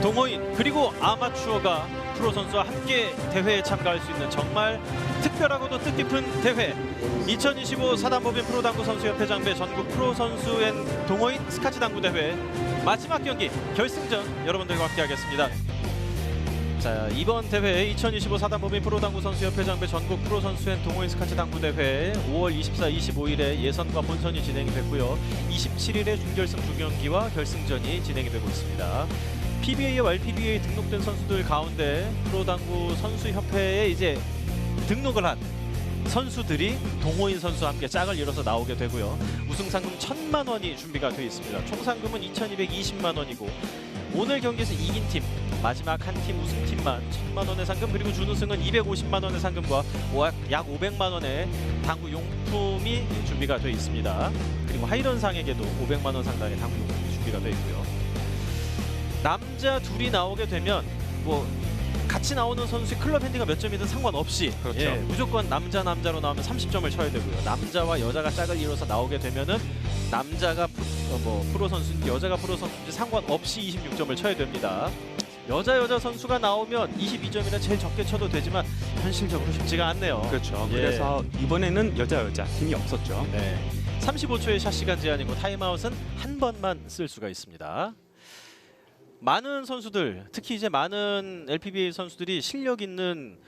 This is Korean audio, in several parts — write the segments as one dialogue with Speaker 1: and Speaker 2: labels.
Speaker 1: 동호인 그리고 아마추어가 프로 선수와 함께 대회에 참가할 수 있는 정말 특별하고도 뜻깊은 대회 2025 사단법인 프로당구 선수협회 장배 전국 프로 선수 앤 동호인 스카치 당구 대회 마지막 경기 결승전 여러분들과 함께 하겠습니다. 자, 이번 대회 2025 사단법인 프로당구 선수협회 장배 전국 프로 선수 앤 동호인 스카치 당구 대회 5월 24, 25일에 예선과 본선이 진행이 됐고요. 27일에 준결승 2경기와 결승전이 진행이 되고 있습니다. PBA와 LPBA에 등록된 선수들 가운데 프로당구 선수협회에 이제 등록을 한 선수들이 동호인 선수와 함께 짝을 이뤄서 나오게 되고요. 우승 상금 1,000만 원이 준비가 되어 있습니다. 총 상금은 2,220만 원이고 오늘 경기에서 이긴 팀, 마지막 한 팀 우승팀만 1,000만 원의 상금 그리고 준우승은 250만 원의 상금과 약 500만 원의 당구 용품이 준비가 되어 있습니다. 그리고 하이런상에게도 500만 원 상당의 당구 용품이 준비가 되어 있고요. 남자 둘이 나오게 되면 뭐 같이 나오는 선수의 클럽 핸디가 몇 점이든 상관없이
Speaker 2: 그렇죠.
Speaker 1: 예, 무조건 남자로 나오면 30점을 쳐야 되고요. 남자와 여자가 짝을 이뤄서 나오게 되면은 남자가 프로 선수인지 여자가 프로 선수인지 상관없이 26점을 쳐야 됩니다. 여자 선수가 나오면 22점이나 제일 적게 쳐도 되지만 현실적으로 쉽지가 않네요.
Speaker 2: 그렇죠.
Speaker 1: 예.
Speaker 2: 그래서 이번에는 여자 팀이 없었죠.
Speaker 1: 네. 35초의 샷 시간 제한이고 타임아웃은 한 번만 쓸 수가 있습니다. 많은 선수들, 특히 이제 많은 LPBA 선수들이 실력 있는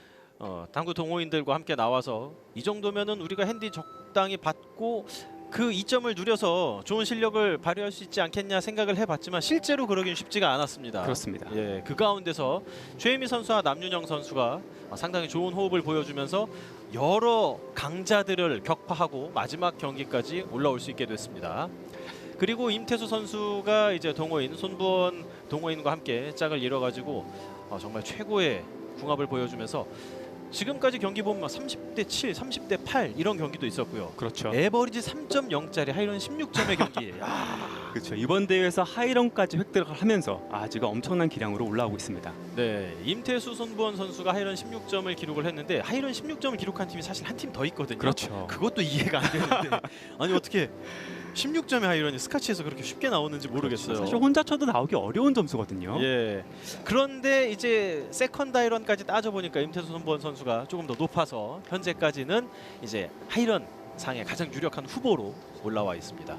Speaker 1: 당구 동호인들과 함께 나와서 이 정도면은 우리가 핸디 적당히 받고 그 이점을 누려서 좋은 실력을 발휘할 수 있지 않겠냐 생각을 해봤지만 실제로 그러긴 쉽지가 않았습니다.
Speaker 2: 그렇습니다.
Speaker 1: 예, 그 가운데서 최혜미 선수와 남윤영 선수가 상당히 좋은 호흡을 보여주면서 여러 강자들을 격파하고 마지막 경기까지 올라올 수 있게 됐습니다. 그리고 임태수 선수가 이제 동호인 손부원 동호인과 함께 짝을 이뤄가지고 정말 최고의 궁합을 보여주면서 지금까지 경기 보면 30대 7, 30대 8 이런 경기도 있었고요.
Speaker 2: 그렇죠.
Speaker 1: 에버리지 3.0짜리 하이런 16점의 경기.
Speaker 2: 그렇죠. 이번 대회에서 하이런까지 획득을 하면서 지금 엄청난 기량으로 올라오고 있습니다.
Speaker 1: 네, 임태수 손부원 선수가 하이런 16점을 기록을 했는데 하이런 16점을 기록한 팀이 사실 한 팀 더 있거든요.
Speaker 2: 그렇죠.
Speaker 1: 그것도 이해가 안 되는데 아니 어떻게 16점의 하이런이 스카치에서 그렇게 쉽게 나오는지 모르겠어요.
Speaker 2: 그렇죠. 사실 혼자 쳐도 나오기 어려운 점수거든요.
Speaker 1: 예. 그런데 이제 세컨드 하이런까지 따져보니까 임태수 손부원 선수가 조금 더 높아서 현재까지는 이제 하이런 상의 가장 유력한 후보로 올라와 있습니다.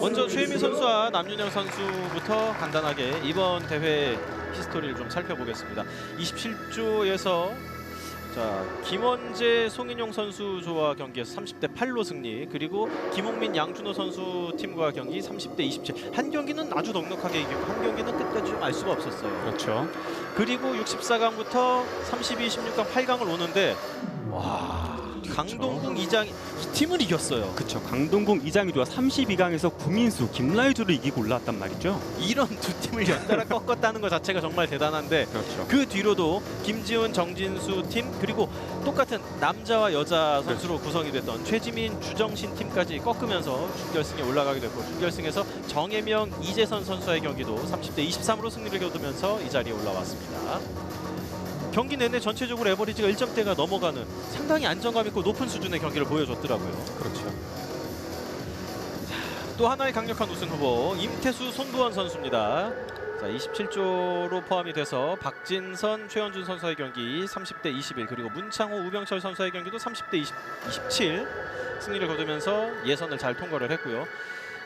Speaker 1: 먼저 최혜미 선수와 남윤영 선수부터 간단하게 이번 대회 히스토리를 좀 살펴보겠습니다. 27조에서 자, 김원재, 송인용 선수 조와 경기에서 30대 8로 승리. 그리고 김홍민, 양준호 선수 팀과 경기 30대 27. 한 경기는 아주 넉넉하게 이겼고 한 경기는 끝까지 좀 알 수가 없었어요.
Speaker 2: 그렇죠.
Speaker 1: 그리고 64강부터 32, 16강, 8강을 오는데 와, 강동궁 이장 이 팀을 이겼어요.
Speaker 2: 그렇죠. 강동궁 이장이조와 32강에서 구민수, 김라이주를 이기고 올라왔단 말이죠.
Speaker 1: 이런 두 팀을 연달아 꺾었다는 것 자체가 정말 대단한데
Speaker 2: 그렇죠.
Speaker 1: 그 뒤로도 김지훈, 정진수 팀 그리고 똑같은 남자와 여자 선수로 구성이 됐던 최지민, 주정신 팀까지 꺾으면서 준결승에 올라가게 됐고 준결승에서 정혜명, 이재선 선수의 경기도 30대 23으로 승리를 거두면서 이 자리에 올라왔습니다. 경기 내내 전체적으로 에버리지가 1점대가 넘어가는 상당히 안정감 있고 높은 수준의 경기를 보여줬더라고요.
Speaker 2: 그렇죠.
Speaker 1: 또 하나의 강력한 우승 후보 임태수, 손부원 선수입니다. 자, 27조로 포함이 돼서 박진선, 최현준 선수의 경기 30대 21 그리고 문창호, 우병철 선수의 경기도 30대 27 승리를 거두면서 예선을 잘 통과를 했고요.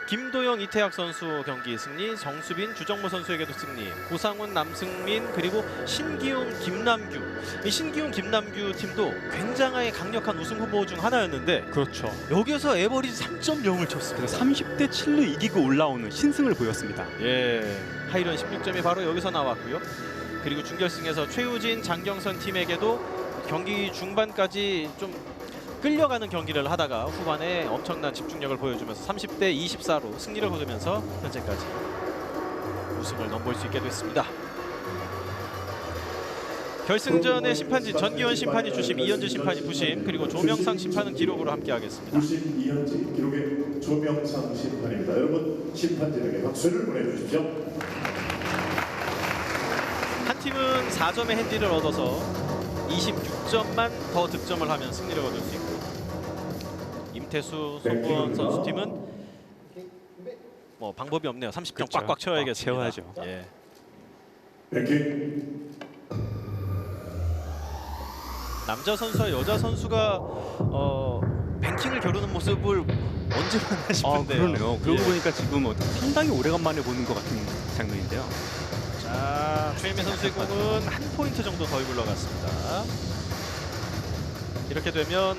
Speaker 1: 김도영, 이태학 선수 경기 승리, 정수빈, 주정모 선수에게도 승리, 고상훈, 남승민 그리고 신기웅, 김남규. 이 신기웅, 김남규 팀도 굉장히 강력한 우승 후보 중 하나였는데
Speaker 2: 그렇죠.
Speaker 1: 여기서 에버리지 3.0을 쳤습니다.
Speaker 2: 그래서 30대 7로 이기고 올라오는 신승을 보였습니다.
Speaker 1: 예, 하이런 16점이 바로 여기서 나왔고요. 그리고 준결승에서 최우진, 장경선 팀에게도 경기 중반까지 좀 끌려가는 경기를 하다가 후반에 엄청난 집중력을 보여주면서 30대 24로 승리를 거두면서 현재까지 우승을 넘볼 수 있게 됐습니다. 결승전의 심판진 전기현 심판이 주심, 이현주 심판이 부심, 그리고 조명상 심판은 기록으로 함께하겠습니다.
Speaker 3: 부심 이현지, 기록의 조명상 심판입니다. 여러분 심판진에게 박수를 보내주십시오.
Speaker 1: 한 팀은 4점의 핸디를 얻어서 26점만 더 득점을 하면 승리를 거둘 수 있고 임태수, 손부원 선수팀은 뭐 방법이 없네요. 30점
Speaker 2: 그렇죠.
Speaker 1: 꽉꽉 채워야겠습니다.
Speaker 2: 채워야죠.
Speaker 1: 예.
Speaker 3: 뱅킹.
Speaker 1: 남자 선수와 여자 선수가 뱅킹을 겨루는 모습을 언제 봤나 싶은데요.
Speaker 2: 그러네요. 그러고
Speaker 1: 예.
Speaker 2: 보니까 지금 상당히 오래간만에 보는 것 같은 장면인데요.
Speaker 1: 자, 최혜미 선수의 공은 한 포인트 정도 더 굴러갔습니다. 이렇게 되면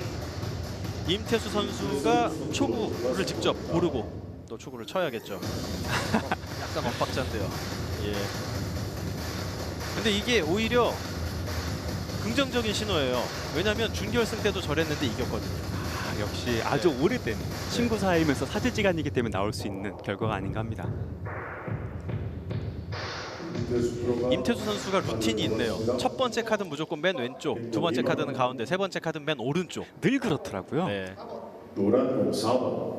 Speaker 1: 임태수 선수가 초구를 직접 고르고 또 초구를 쳐야겠죠. 약간 엇박자인데요. 예. 근데 이게 오히려 긍정적인 신호예요. 왜냐하면 준결승 때도 저랬는데 이겼거든요.
Speaker 2: 역시 아주 오래된 친구 사이면서 사제지간이기 때문에 나올 수 있는 결과가 아닌가 합니다.
Speaker 1: 임태수 선수가 루틴이 있네요. 첫 번째 카드는 무조건 맨 왼쪽, 두 번째 카드는 가운데, 세 번째 카드는 맨 오른쪽.
Speaker 2: 늘 그렇더라고요.
Speaker 1: 네.
Speaker 3: 노란 공 4번.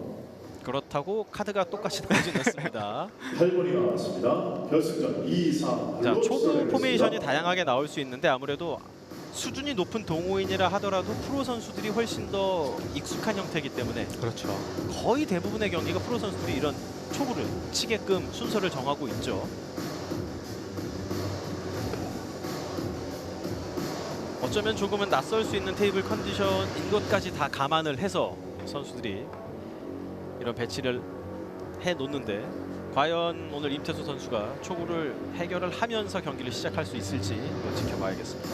Speaker 1: 그렇다고 카드가 똑같이 나오진 않습니다.
Speaker 3: 8번이 나왔습니다. 결승전 2, 4.
Speaker 1: 자, 초구 포메이션이 다양하게 나올 수 있는데 아무래도 수준이 높은 동호인이라 하더라도 프로 선수들이 훨씬 더 익숙한 형태이기 때문에
Speaker 2: 그렇죠.
Speaker 1: 거의 대부분의 경기가 프로 선수들이 이런 초구를 치게끔 순서를 정하고 있죠. 어쩌면 조금은 낯설 수 있는 테이블 컨디션인 것까지 다 감안을 해서 선수들이 이런 배치를 해놓는데 과연 오늘 임태수 선수가 초구를 해결을 하면서 경기를 시작할 수 있을지 한번 지켜봐야겠습니다.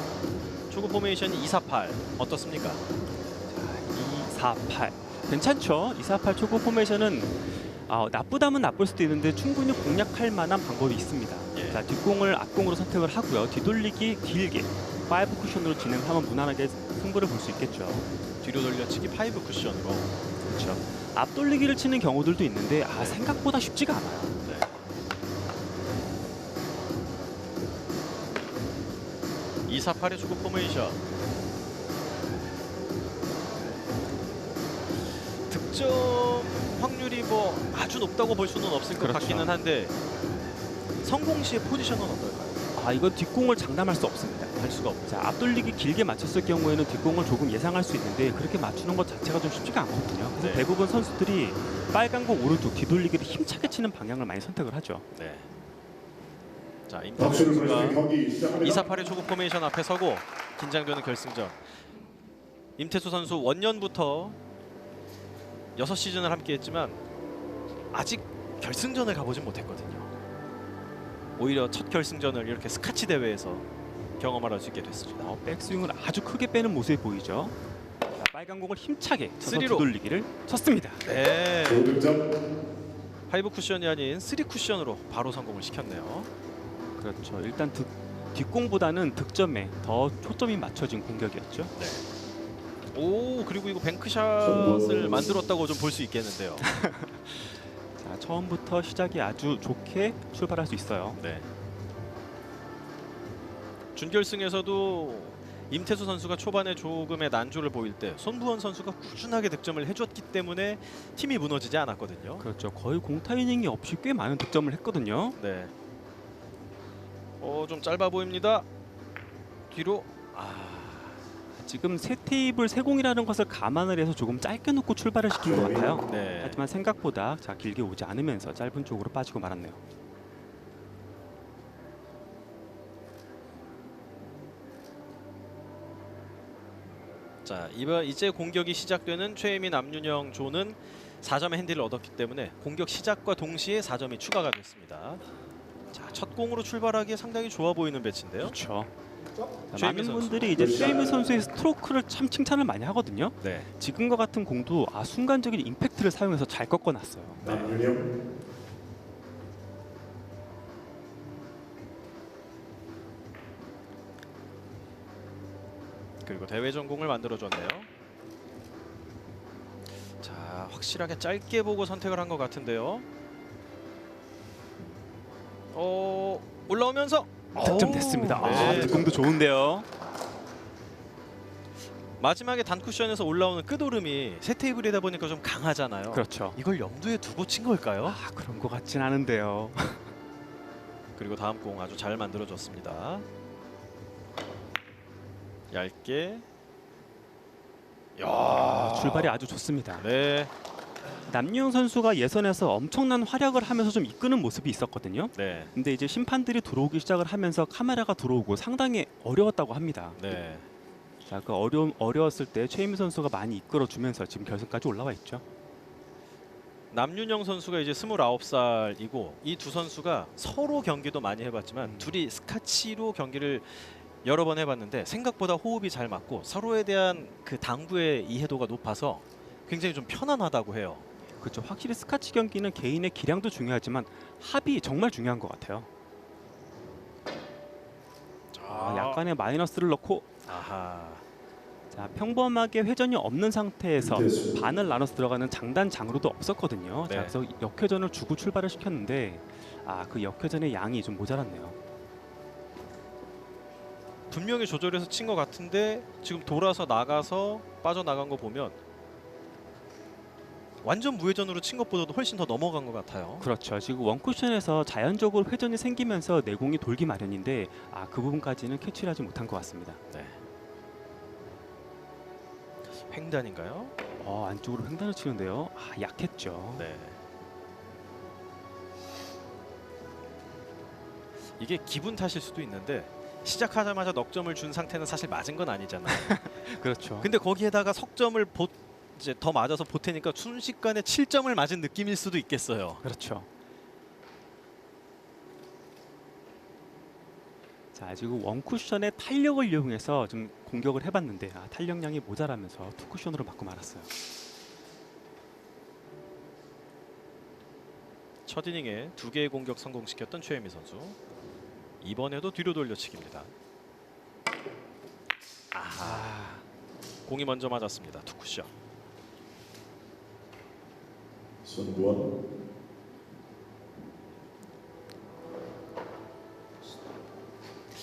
Speaker 1: 초구 포메이션이 248 어떻습니까?
Speaker 2: 248 괜찮죠? 248 초구 포메이션은 나쁘다면 나쁠 수도 있는데 충분히 공략할 만한 방법이 있습니다.
Speaker 1: 예.
Speaker 2: 자, 뒷공을 앞공으로 선택을 하고요. 뒤돌리기 길게 5 쿠션으로 진행하면 무난하게 승부를 볼 수 있겠죠.
Speaker 1: 뒤로 돌려치기 5 쿠션으로.
Speaker 2: 그렇죠. 앞돌리기를 치는 경우들도 있는데 생각보다 쉽지가 않아요.
Speaker 1: 네. 네. 248의 초구 포메이션. 득점 확률이 뭐 아주 높다고 볼 수는 없을 것
Speaker 2: 그렇죠.
Speaker 1: 같기는 한데 성공 시의 포지션은 어떨까요?
Speaker 2: 이거 뒷공을 장담할 수 없습니다.
Speaker 1: 할 수가 없죠.
Speaker 2: 자, 앞돌리기 길게 맞췄을 경우에는 뒷공을 조금 예상할 수 있는데 그렇게 맞추는 것 자체가 좀 쉽지가 않거든요. 그래서
Speaker 1: 네.
Speaker 2: 대부분 선수들이 빨간 공 오른쪽 뒤돌리기를 힘차게 치는 방향을 많이 선택을 하죠.
Speaker 1: 네. 자, 임태수
Speaker 3: 박수를
Speaker 1: 선수가
Speaker 3: 보내주시면 경기 시작합니다.
Speaker 1: 248의 초구 포메이션 앞에 서고 긴장되는 결승전. 임태수 선수 원년부터 6시즌을 함께했지만 아직 결승전을 가보진 못했거든요. 오히려 첫 결승전을 이렇게 스카치 대회에서 경험할 수 있게 됐습니다.
Speaker 2: 백스윙을 아주 크게 빼는 모습이 보이죠. 자, 빨간 공을 힘차게 쳐서
Speaker 1: 3로.
Speaker 2: 뒤돌리기를 쳤습니다.
Speaker 1: 네.
Speaker 3: 조득점.
Speaker 1: 5 쿠션이 아닌 3 쿠션으로 바로 성공을 시켰네요.
Speaker 2: 그렇죠. 일단 뒷공보다는 득점에 더 초점이 맞춰진 공격이었죠.
Speaker 1: 오, 그리고 이거 뱅크샷을 만들었다고 좀 볼 수 있겠는데요.
Speaker 2: 자, 처음부터 시작이 아주 좋게 출발할 수 있어요.
Speaker 1: 네. 준결승에서도 임태수 선수가 초반에 조금의 난조를 보일 때 손부원 선수가 꾸준하게 득점을 해줬기 때문에 팀이 무너지지 않았거든요.
Speaker 2: 그렇죠. 거의 공타이닝이 없이 꽤 많은 득점을 했거든요.
Speaker 1: 네. 좀 짧아 보입니다. 뒤로.
Speaker 2: 지금 세 테이블 세 공이라는 것을 감안을 해서 조금 짧게 놓고 출발을 시킨 것 같아요.
Speaker 1: 네.
Speaker 2: 하지만 생각보다 길게 오지 않으면서 짧은 쪽으로 빠지고 말았네요.
Speaker 1: 자, 이제 공격이 시작되는 최혜민, 남윤영 조는 4점의 핸디를 얻었기 때문에 공격 시작과 동시에 4점이 추가가 됐습니다. 자, 첫 공으로 출발하기에 상당히 좋아 보이는 배치인데요.
Speaker 2: 그렇죠.
Speaker 1: 최혜민
Speaker 2: 많은
Speaker 1: 선수.
Speaker 2: 분들이 이제 최혜민 선수의 스트로크를 참 칭찬을 많이 하거든요.
Speaker 1: 네.
Speaker 2: 지금과 같은 공도 순간적인 임팩트를 사용해서 잘 꺾어놨어요.
Speaker 3: 남윤영.
Speaker 1: 그리고 대회 전공을 만들어줬네요. 자, 확실하게 짧게 보고 선택을 한 것 같은데요. 올라오면서
Speaker 2: 득점됐습니다.
Speaker 1: 네.
Speaker 2: 뒷공도 좋은데요.
Speaker 1: 마지막에 단쿠션에서 올라오는 끝오름이 세 테이블이다 보니까 좀 강하잖아요.
Speaker 2: 그렇죠.
Speaker 1: 이걸 염두에 두고 친 걸까요?
Speaker 2: 그런 것 같진 않은데요.
Speaker 1: 그리고 다음 공 아주 잘 만들어줬습니다. 얇게. 야,
Speaker 2: 출발이 아주 좋습니다.
Speaker 1: 네.
Speaker 2: 남유영 선수가 예선에서 엄청난 활약을 하면서 좀 이끄는 모습이 있었거든요.
Speaker 1: 네.
Speaker 2: 근데 이제 심판들이 들어오기 시작을 하면서 카메라가 들어오고 상당히 어려웠다고 합니다.
Speaker 1: 네.
Speaker 2: 자, 그 어려웠을 때 최희민 선수가 많이 이끌어주면서 지금 결승까지 올라와 있죠.
Speaker 1: 남윤영 선수가 이제 29살이고 이 두 선수가 서로 경기도 많이 해봤지만
Speaker 2: 음.
Speaker 1: 둘이 스카치로 경기를 여러 번 해봤는데 생각보다 호흡이 잘 맞고 서로에 대한 그 당구의 이해도가 높아서 굉장히 좀 편안하다고 해요.
Speaker 2: 그렇죠. 확실히 스카치 경기는 개인의 기량도 중요하지만 합이 정말 중요한 것 같아요. 약간의 마이너스를 넣고
Speaker 1: 아하.
Speaker 2: 자, 평범하게 회전이 없는 상태에서
Speaker 3: 됐습니다.
Speaker 2: 반을 나눠서 들어가는 장단 장으로도 없었거든요.
Speaker 1: 네.
Speaker 2: 자, 그래서 역회전을 주고 출발을 시켰는데 그 역회전의 양이 좀 모자랐네요.
Speaker 1: 분명히 조절해서 친 것 같은데 지금 돌아서 나가서 빠져나간 거 보면 완전 무회전으로 친 것보다도 훨씬 더 넘어간 것 같아요.
Speaker 2: 그렇죠. 지금 원쿠션에서 자연적으로 회전이 생기면서 내공이 돌기 마련인데 그 부분까지는 캐치를 하지 못한 것 같습니다.
Speaker 1: 네. 횡단인가요?
Speaker 2: 안쪽으로 횡단을 치는데요. 약했죠.
Speaker 1: 네. 이게 기분 탓일 수도 있는데 시작하자마자 넉점을 준 상태는 사실 맞은 건 아니잖아요.
Speaker 2: 그렇죠.
Speaker 1: 근데 거기에다가 석점을 이제 더 맞아서 보태니까 순식간에 7점을 맞은 느낌일 수도 있겠어요.
Speaker 2: 그렇죠. 자, 지금 원쿠션의 탄력을 이용해서 좀 공격을 해봤는데 탄력량이 모자라면서 투쿠션으로 맞고 말았어요.
Speaker 1: 첫 이닝에 2개의 공격 성공시켰던 최혜미 선수. 이번에도 뒤로 돌려치기입니다. 공이 먼저 맞았습니다. 투쿠션.
Speaker 3: 선구원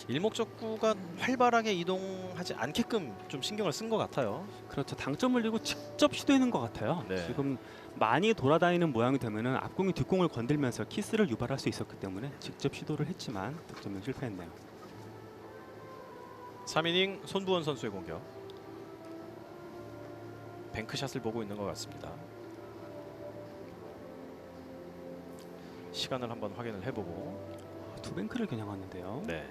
Speaker 1: 일목적구가 활발하게 이동하지 않게끔 좀 신경을 쓴 것 같아요.
Speaker 2: 그렇죠. 당점을 들고 직접 시도하는 것 같아요.
Speaker 1: 네.
Speaker 2: 지금 많이 돌아다니는 모양이 되면은 앞공이 뒷공을 건들면서 키스를 유발할 수 있었기 때문에 직접 시도를 했지만 득점은 실패했네요.
Speaker 1: 3이닝 손부원 선수의 공격. 뱅크샷을 보고 있는 것 같습니다. 시간을 한번 확인을 해보고.
Speaker 2: 투뱅크를 겨냥하는데요.
Speaker 1: 네.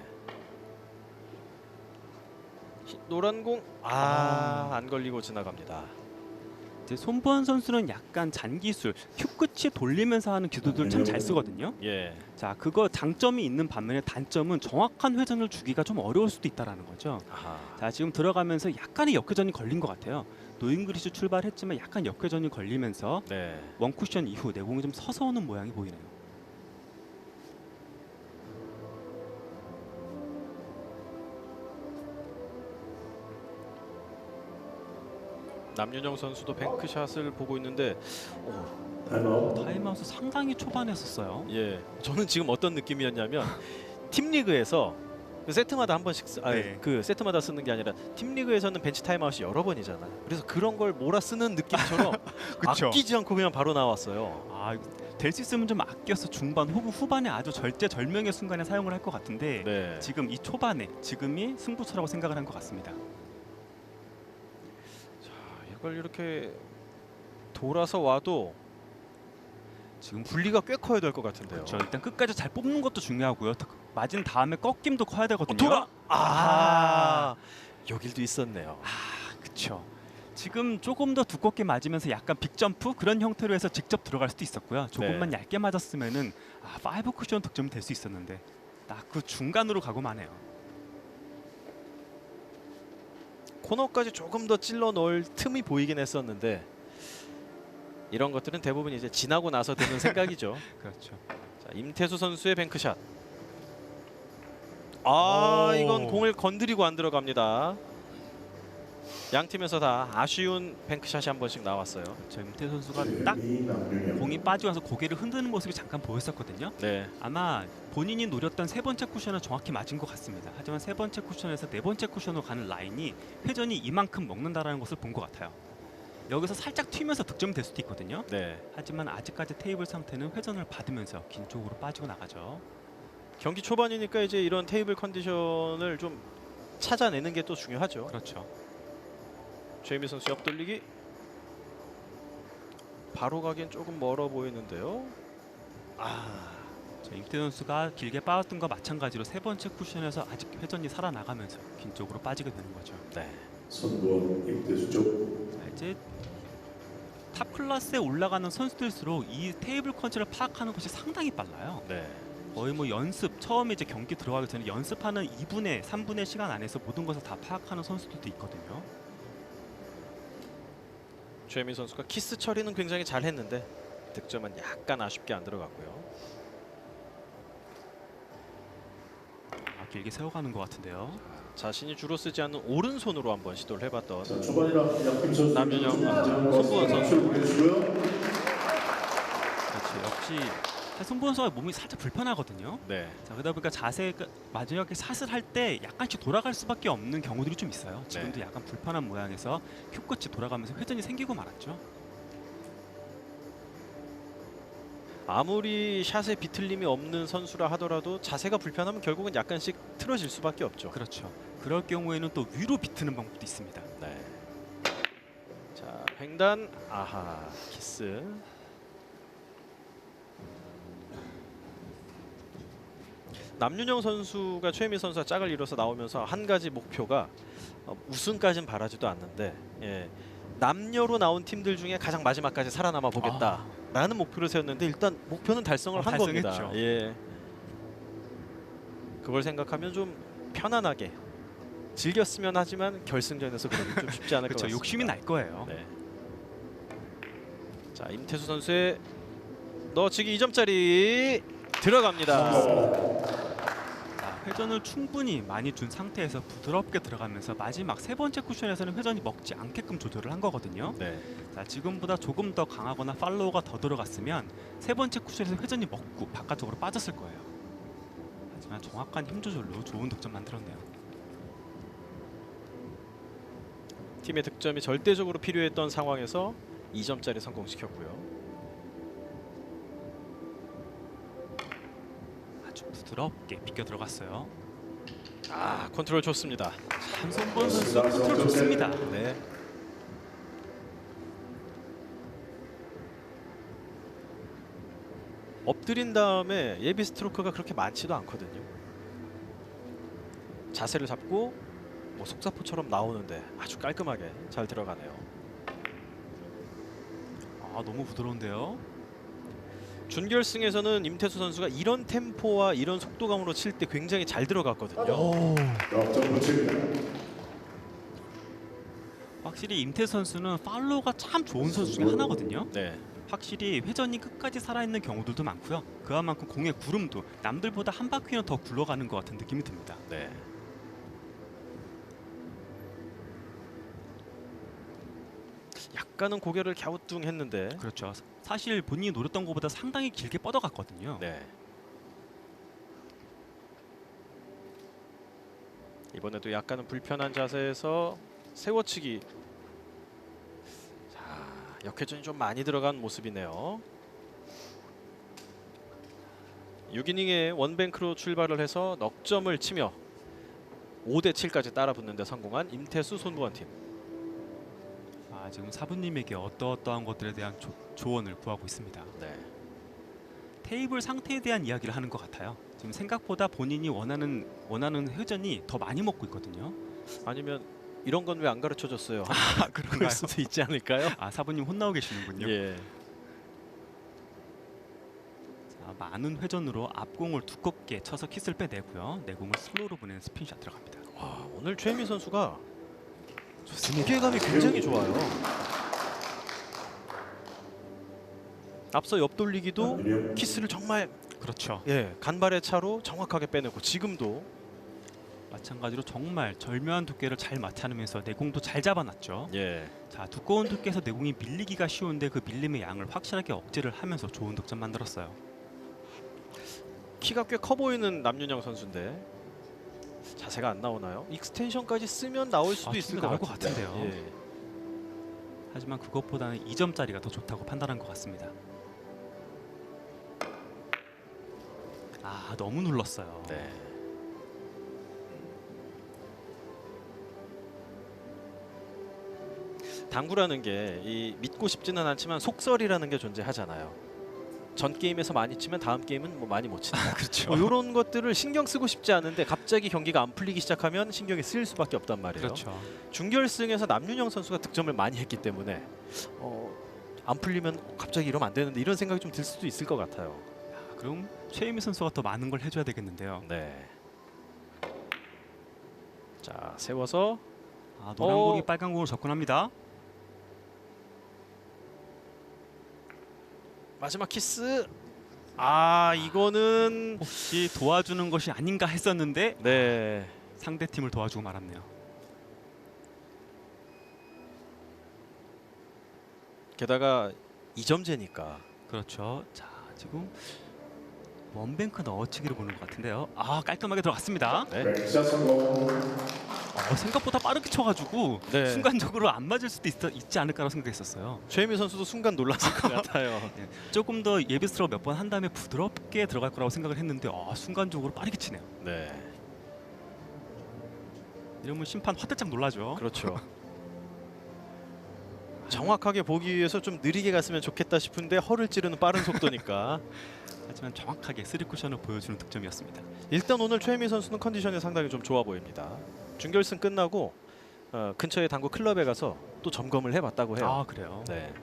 Speaker 1: 노란 공 안 걸리고 지나갑니다.
Speaker 2: 이제 손보원 선수는 약간 잔기술, 큐 끝이 돌리면서 하는 기도들 참 잘 쓰거든요.
Speaker 1: 예.
Speaker 2: 자, 그거 장점이 있는 반면에 단점은 정확한 회전을 주기가 좀 어려울 수도 있다라는 거죠.
Speaker 1: 아하.
Speaker 2: 자, 지금 들어가면서 약간의 역회전이 걸린 것 같아요. 노잉그리시 출발했지만 약간 역회전이 걸리면서
Speaker 1: 네.
Speaker 2: 원쿠션 이후 내공이 좀 서서 오는 모양이 보이네요.
Speaker 1: 남윤영 선수도 뱅크샷을 보고 있는데
Speaker 3: 타임아웃
Speaker 2: 타임아웃을 상당히 초반에 썼어요.
Speaker 1: 예. 저는 지금 어떤 느낌이었냐면 팀 리그에서 그 세트마다 한 번씩
Speaker 2: 네.
Speaker 1: 그 세트마다 쓰는 게 아니라 팀 리그에서는 벤치 타임아웃이 여러 번이잖아요. 그래서 그런 걸 몰아 쓰는 느낌처럼
Speaker 2: 그쵸.
Speaker 1: 아끼지 않고 그냥 바로 나왔어요.
Speaker 2: 될 수 있으면 좀 아껴서 중반 혹은 후반에 아주 절제절명의 순간에 사용을 할 것 같은데
Speaker 1: 네.
Speaker 2: 지금 이 초반에 지금이 승부처라고 생각을 한 것 같습니다.
Speaker 1: 이걸 이렇게 돌아서 와도
Speaker 2: 지금
Speaker 1: 분리가 꽤 커야 될 것 같은데요.
Speaker 2: 그렇죠. 일단 끝까지 잘 뽑는 것도 중요하고요. 맞은 다음에 꺾임도 커야 되거든요.
Speaker 1: 여길도 있었네요.
Speaker 2: 그렇죠. 지금 조금 더 두껍게 맞으면서 약간 빅점프 그런 형태로 해서 직접 들어갈 수도 있었고요. 조금만 얇게 맞았으면은 5 쿠션 득점이 될 수 있었는데 딱 그 중간으로 가고 마네요.
Speaker 1: 코너까지 조금 더 찔러 넣을 틈이 보이긴 했었는데 이런 것들은 대부분 이제 지나고 나서 드는 생각이죠.
Speaker 2: 그렇죠.
Speaker 1: 자, 임태수 선수의 뱅크샷. 이건 공을 건드리고 안 들어갑니다. 양 팀에서 다 아쉬운 뱅크샷이 한 번씩 나왔어요.
Speaker 2: 저 임태 선수가 딱 공이 빠지면서 고개를 흔드는 모습이 잠깐 보였었거든요.
Speaker 1: 네.
Speaker 2: 아마 본인이 노렸던 3번째 쿠션은 정확히 맞은 것 같습니다. 하지만 3번째 쿠션에서 4번째 쿠션으로 가는 라인이 회전이 이만큼 먹는다라는 것을 본 것 같아요. 여기서 살짝 튀면서 득점이 될 수도 있거든요.
Speaker 1: 네.
Speaker 2: 하지만 아직까지 테이블 상태는 회전을 받으면서 긴 쪽으로 빠지고 나가죠.
Speaker 1: 경기 초반이니까 이제 이런 테이블 컨디션을 좀 찾아내는 게 또 중요하죠.
Speaker 2: 그렇죠.
Speaker 1: 최희미 선수 옆돌리기 바로 가기엔 조금 멀어 보이는데요.
Speaker 2: 임태 선수가 길게 빠졌던 거 마찬가지로 세 번째 쿠션에서 아직 회전이 살아나가면서 긴 쪽으로 빠지게 되는 거죠.
Speaker 1: 네.
Speaker 3: 선두원 임태수 쪽.
Speaker 2: 자, 이제 탑 클래스에 올라가는 선수들일수록 이 테이블 컨트롤을 파악하는 것이 상당히 빨라요.
Speaker 1: 네.
Speaker 2: 거의 뭐 연습, 처음에 이제 경기 들어가기 전에 연습하는 2분의 3분의 시간 안에서 모든 것을 다 파악하는 선수들도 있거든요.
Speaker 1: 최민 선수가 키스 처리는 굉장히 잘했는데 득점은 약간 아쉽게 안 들어갔고요.
Speaker 2: 길게 세워가는 것 같은데요.
Speaker 1: 자신이 주로 쓰지 않는 오른손으로 한번 시도를 해봤던
Speaker 3: 자, 초반이라 양팀 선수
Speaker 1: 남윤영,
Speaker 3: 송구원 선수 보내주고요.
Speaker 2: 그렇죠. 역시 손보현 선수가 몸이 살짝 불편하거든요.
Speaker 1: 네.
Speaker 2: 자, 그러다 보니까 자세가 마지막에 샷을 할 때 약간씩 돌아갈 수밖에 없는 경우들이 좀 있어요. 지금도 약간 불편한 모양에서 큐끝이 돌아가면서 회전이 생기고 말았죠.
Speaker 1: 아무리 샷에 비틀림이 없는 선수라 하더라도 자세가 불편하면 결국은 약간씩 틀어질 수밖에 없죠.
Speaker 2: 그렇죠. 그럴 경우에는 또 위로 비트는 방법도 있습니다.
Speaker 1: 네. 자, 횡단 아하 키스. 남윤영 선수가 최미 선수와 짝을 이뤄서 나오면서 한 가지 목표가 우승까지는 바라지도 않는데 남녀로 나온 팀들 중에 가장 마지막까지 살아남아 보겠다라는 목표를 세웠는데 일단 목표는 달성을 한 겁니다.
Speaker 2: 달성했죠.
Speaker 1: 예. 그걸 생각하면 좀 편안하게 즐겼으면 하지만 결승전에서 그러기 좀 쉽지 않을 것
Speaker 2: 그렇죠.
Speaker 1: 같습니다.
Speaker 2: 욕심이 날 거예요.
Speaker 1: 네. 자, 임태수 선수의 넣어치기 2점짜리 들어갑니다.
Speaker 2: 회전을 충분히 많이 준 상태에서 부드럽게 들어가면서 마지막 세 번째 쿠션에서는 회전이 먹지 않게끔 조절을 한 거거든요.
Speaker 1: 네.
Speaker 2: 자, 지금보다 조금 더 강하거나 팔로우가 더 들어갔으면 세 번째 쿠션에서 회전이 먹고 바깥쪽으로 빠졌을 거예요. 하지만 정확한 힘 조절로 좋은 득점 만들었네요.
Speaker 1: 팀의 득점이 절대적으로 필요했던 상황에서 2점짜리 성공시켰고요.
Speaker 2: 아주 부드럽게 비껴 들어갔어요.
Speaker 1: 컨트롤 좋습니다.
Speaker 2: 한손본 선수 컨트롤 좋습니다.
Speaker 1: 네. 엎드린 다음에 예비 스트로크가 그렇게 많지도 않거든요. 자세를 잡고 뭐 속사포처럼 나오는데 아주 깔끔하게 잘 들어가네요.
Speaker 2: 너무 부드러운데요.
Speaker 1: 준결승에서는 임태수 선수가 이런 템포와 이런 속도감으로 칠 때 굉장히 잘 들어갔거든요.
Speaker 3: 역전 붙입니다.
Speaker 2: 확실히 임태수 선수는 팔로우가 참 좋은 선수 중에 하나거든요.
Speaker 1: 네.
Speaker 2: 확실히 회전이 끝까지 살아있는 경우들도 많고요. 그만큼 공의 구름도 남들보다 한 바퀴는 더 굴러가는 것 같은 느낌이 듭니다.
Speaker 1: 네. 약간은 고개를 갸우뚱했는데.
Speaker 2: 그렇죠. 사실 본인이 노렸던 것보다 상당히 길게 뻗어갔거든요.
Speaker 1: 네. 이번에도 약간은 불편한 자세에서 세워치기. 자, 역회전이 좀 많이 들어간 모습이네요. 6이닝에 원뱅크로 출발을 해서 넉점을 치며 5대 7까지 따라붙는 데 성공한 임태수 손보원 팀.
Speaker 2: 지금 사부님에게 어떠한 것들에 대한 조언을 구하고 있습니다.
Speaker 1: 네.
Speaker 2: 테이블 상태에 대한 이야기를 하는 것 같아요. 지금 생각보다 본인이 원하는 회전이 더 많이 먹고 있거든요.
Speaker 1: 아니면 이런 건 왜 안 가르쳐줬어요?
Speaker 2: 그런가요?
Speaker 1: 그럴 수도 있지 않을까요?
Speaker 2: 사부님 혼나고 계시는군요.
Speaker 1: 예.
Speaker 2: 자, 많은 회전으로 앞공을 두껍게 쳐서 키스를 빼내고요. 내공을 슬로우로 보내는 스핀샷 들어갑니다.
Speaker 1: 와, 오늘 최미 선수가 무게감이 굉장히 좋아요. 앞서 옆돌리기도 키스를 정말
Speaker 2: 그렇죠.
Speaker 1: 간발의 차로 정확하게 빼내고 지금도
Speaker 2: 마찬가지로 정말 절묘한 두께를 잘 맞춰내면서 내공도 잘 잡아놨죠.
Speaker 1: 예.
Speaker 2: 자, 두꺼운 두께에서 내공이 밀리기가 쉬운데 그 밀림의 양을 확실하게 억제를 하면서 좋은 득점 만들었어요.
Speaker 1: 키가 꽤 커 보이는 남윤영 선수인데 자세가 안 나오나요? 익스텐션까지 쓰면 나올 수도 있을 것
Speaker 2: 나올 것 같은데요.
Speaker 1: 예.
Speaker 2: 하지만 그것보다는 2점짜리가 더 좋다고 판단한 것 같습니다. 너무 눌렀어요.
Speaker 1: 네. 당구라는 게 이 믿고 싶지는 않지만 속설이라는 게 존재하잖아요. 전 게임에서 많이 치면 다음 게임은 뭐 많이 못 친다.
Speaker 2: 그렇죠.
Speaker 1: 이런 것들을 신경 쓰고 싶지 않은데 갑자기 경기가 안 풀리기 시작하면 신경이 쓰일 수밖에 없단 말이에요.
Speaker 2: 그렇죠.
Speaker 1: 준결승에서 남윤영 선수가 득점을 많이 했기 때문에 안 풀리면 갑자기 이러면 안 되는데 이런 생각이 좀 들 수도 있을 것 같아요.
Speaker 2: 그럼 최혜미 선수가 더 많은 걸 해줘야 되겠는데요.
Speaker 1: 네. 자, 세워서
Speaker 2: 노란 공이 빨간 공으로 접근합니다.
Speaker 1: 마지막 키스. 이거는
Speaker 2: 혹시 도와주는 것이 아닌가 했었는데
Speaker 1: 네.
Speaker 2: 상대 팀을 도와주고 말았네요.
Speaker 1: 게다가 2점제니까.
Speaker 2: 그렇죠. 자, 지금 원뱅크 넣어치기를 보는 것 같은데요. 깔끔하게 들어갔습니다.
Speaker 1: 네.
Speaker 3: 렉샷 성공.
Speaker 2: 생각보다 빠르게 쳐가지고
Speaker 1: 네.
Speaker 2: 순간적으로 안 맞을 수도 있지 않을까라고 생각했었어요.
Speaker 1: 최혜미 선수도 순간 놀랐을 것 같아요.
Speaker 2: 조금 더 예비스러워 몇 번 한 다음에 부드럽게 들어갈 거라고 생각을 했는데 순간적으로 빠르게 치네요.
Speaker 1: 네.
Speaker 2: 이러면 심판 화들짝 놀라죠.
Speaker 1: 그렇죠. 정확하게 보기 위해서 좀 느리게 갔으면 좋겠다 싶은데 허를 찌르는 빠른 속도니까.
Speaker 2: 하지만 정확하게 3쿠션을 보여주는 득점이었습니다.
Speaker 1: 일단 오늘 최혜미 선수는 컨디션이 상당히 좀 좋아 보입니다. 준결승 끝나고 근처의 당구 클럽에 가서 또 점검을 해봤다고 해요.
Speaker 2: 그래요?
Speaker 1: 네.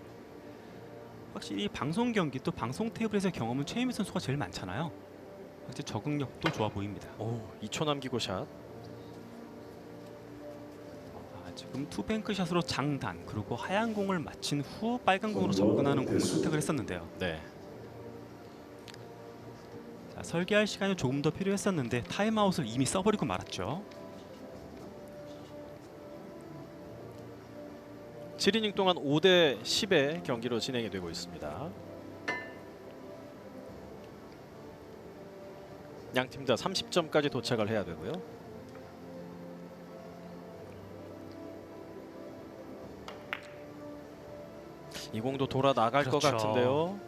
Speaker 2: 확실히 방송 경기 또 방송 테이블에서의 경험은 최혜미 선수가 제일 많잖아요. 확실히 적응력도 좋아 보입니다.
Speaker 1: 2초 남기고 샷.
Speaker 2: 지금 투뱅크 샷으로 장단 그리고 하얀 공을 맞힌 후 빨간 공으로 접근하는 공을 선택을 했었는데요.
Speaker 1: 네.
Speaker 2: 자, 설계할 시간이 조금 더 필요했었는데 타임아웃을 이미 써버리고 말았죠.
Speaker 1: 7이닝 동안 5대 10의 경기로 진행이 되고 있습니다. 양 팀 다 30점까지 도착을 해야 되고요. 이 공도 돌아 나갈 것
Speaker 2: 그렇죠.
Speaker 1: 같은데요.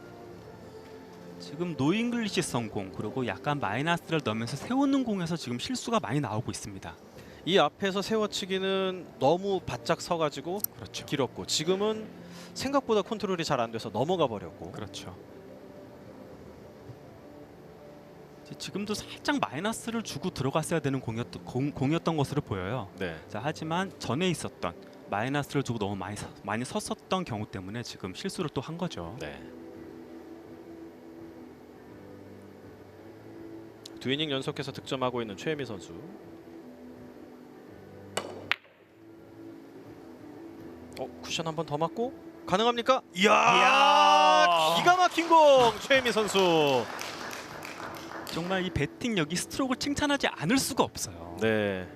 Speaker 2: 지금 노잉글리시 성공 그리고 약간 마이너스를 넣으면서 세우는 공에서 지금 실수가 많이 나오고 있습니다.
Speaker 1: 이 앞에서 세워치기는 너무 바짝 서가지고
Speaker 2: 그렇죠.
Speaker 1: 길었고 지금은 생각보다 컨트롤이 잘 안 돼서 넘어가 버렸고.
Speaker 2: 그렇죠. 지금도 살짝 마이너스를 주고 들어갔어야 되는 공이었던 것으로 보여요.
Speaker 1: 네.
Speaker 2: 자, 하지만 전에 있었던 마이너스를 주고 너무 많이 섰었던 경우 때문에 지금 실수를 또 한 거죠.
Speaker 1: 네. 2이닝 연속해서 득점하고 있는 최혜미 선수. 쿠션 한 번 더 맞고 가능합니까? 이야! 기가 막힌 공 최혜미 선수.
Speaker 2: 정말 이 배팅력이 스트로크를 칭찬하지 않을 수가 없어요.
Speaker 1: 네.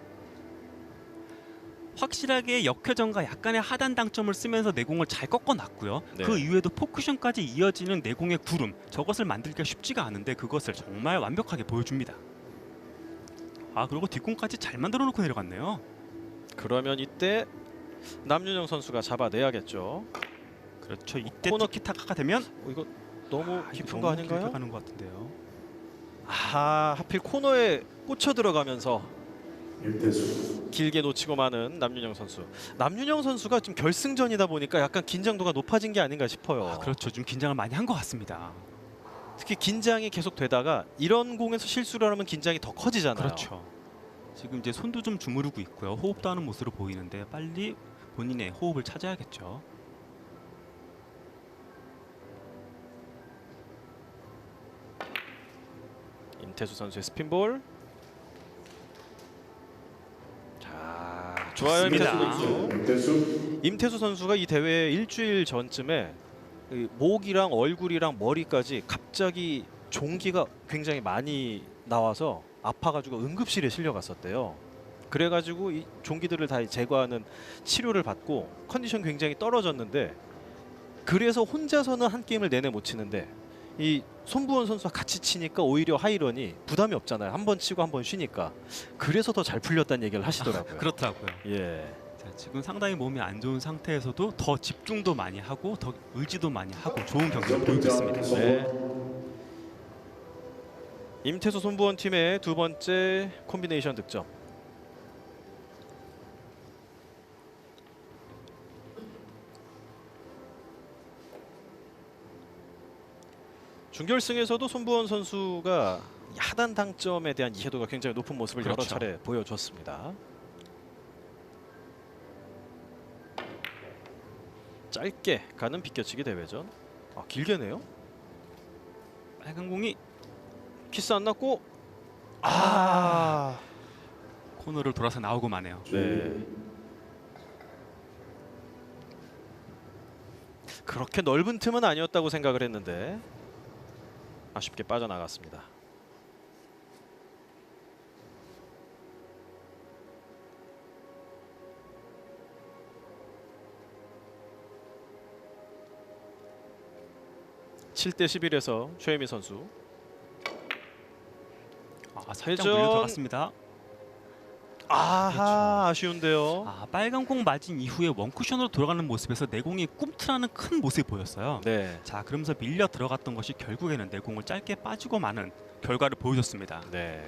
Speaker 2: 확실하게 역회전과 약간의 하단 당점을 쓰면서 내공을 잘 꺾어놨고요.
Speaker 1: 네.
Speaker 2: 그 이후에도 포쿠션까지 이어지는 내공의 구름, 저것을 만들기가 쉽지가 않은데 그것을 정말 완벽하게 보여줍니다. 그리고 뒷공까지 잘 만들어 놓고 내려갔네요.
Speaker 1: 그러면 이때 남윤영 선수가 잡아내야겠죠.
Speaker 2: 그렇죠. 이때
Speaker 1: 코너
Speaker 2: 티키타카가 되면
Speaker 1: 이거 너무 깊은
Speaker 2: 너무
Speaker 1: 거 아닌가요?
Speaker 2: 길게 가는 것 같은데요.
Speaker 1: 하필 코너에 꽂혀 들어가면서
Speaker 3: 윤태수.
Speaker 1: 길게 놓치고 마는 남윤영 선수. 남윤영 선수가 지금 결승전이다 보니까 약간 긴장도가 높아진 게 아닌가 싶어요.
Speaker 2: 그렇죠. 좀 긴장을 많이 한 것 같습니다.
Speaker 1: 특히 긴장이 계속 되다가 이런 공에서 실수를 하면 긴장이 더 커지잖아요.
Speaker 2: 그렇죠. 지금 이제 손도 좀 주무르고 있고요. 호흡도 하는 모습으로 보이는데 빨리 본인의 호흡을 찾아야겠죠.
Speaker 1: 임태수 선수의 스핀볼. 자, 좋아요 임태수
Speaker 2: 좋습니다.
Speaker 1: 선수.
Speaker 3: 윤태수.
Speaker 1: 임태수 선수가 이 대회 일주일 전쯤에 이 목이랑 얼굴이랑 머리까지 갑자기 종기가 굉장히 많이 나와서 아파가지고 응급실에 실려갔었대요. 그래가지고 이 종기들을 다 제거하는 치료를 받고 컨디션 굉장히 떨어졌는데 그래서 혼자서는 한 게임을 내내 못 치는데 이 손부원 선수와 같이 치니까 오히려 하이런이 부담이 없잖아요. 한 번 치고 한 번 쉬니까. 그래서 더 잘 풀렸다는 얘기를 하시더라고요.
Speaker 2: 그렇더라고요.
Speaker 1: 예.
Speaker 2: 자, 지금 상당히 몸이 안 좋은 상태에서도 더 집중도 많이 하고 더 의지도 많이 하고 좋은 경기를 보이고 있습니다.
Speaker 1: 네. 임태수 손부원 팀의 두 번째 콤비네이션 득점. 준결승에서도 손부원 선수가 하단 당점에 대한 이해도가 굉장히 높은 모습을 여러
Speaker 2: 그렇죠.
Speaker 1: 차례 보여줬습니다. 짧게 가는 비껴치기 대회전. 길게네요.
Speaker 2: 빨간 공이
Speaker 1: 키스 안 났고
Speaker 2: 코너를 돌아서 나오고 마네요.
Speaker 1: 네. 그렇게 넓은 틈은 아니었다고 생각을 했는데 아쉽게 빠져나갔습니다. (7대 11에서) 최혜미 선수.
Speaker 2: 살짝
Speaker 1: 회전.
Speaker 2: 물려 들어갔습니다.
Speaker 1: 아쉬운데요.
Speaker 2: 빨간 공 맞은 이후에 원쿠션으로 돌아가는 모습에서 내공이 꿈틀하는 큰 모습이 보였어요.
Speaker 1: 네.
Speaker 2: 자, 그러면서 밀려 들어갔던 것이 결국에는 내공을 짧게 빠지고 마는 결과를 보여줬습니다.
Speaker 1: 네.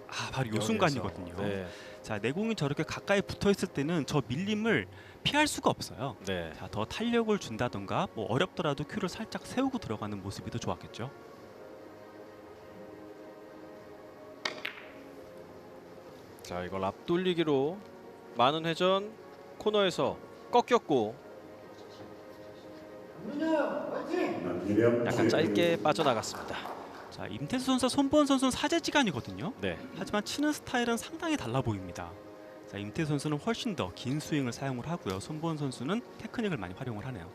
Speaker 2: 바로 요 순간이거든요.
Speaker 1: 네.
Speaker 2: 자, 내공이 저렇게 가까이 붙어 있을 때는 저 밀림을 피할 수가 없어요.
Speaker 1: 네.
Speaker 2: 자, 더 탄력을 준다던가 뭐 어렵더라도 큐를 살짝 세우고 들어가는 모습이 더 좋았겠죠.
Speaker 1: 자, 이걸 앞돌리기로 많은 회전 코너에서 꺾였고 약간 짧게 빠져나갔습니다.
Speaker 2: 자, 임태수 선수와 손보원 선수는 사제지간이거든요.
Speaker 1: 네.
Speaker 2: 하지만 치는 스타일은 상당히 달라 보입니다. 자, 임태수 선수는 훨씬 더 긴 스윙을 사용을 하고요. 손보원 선수는 테크닉을 많이 활용을 하네요.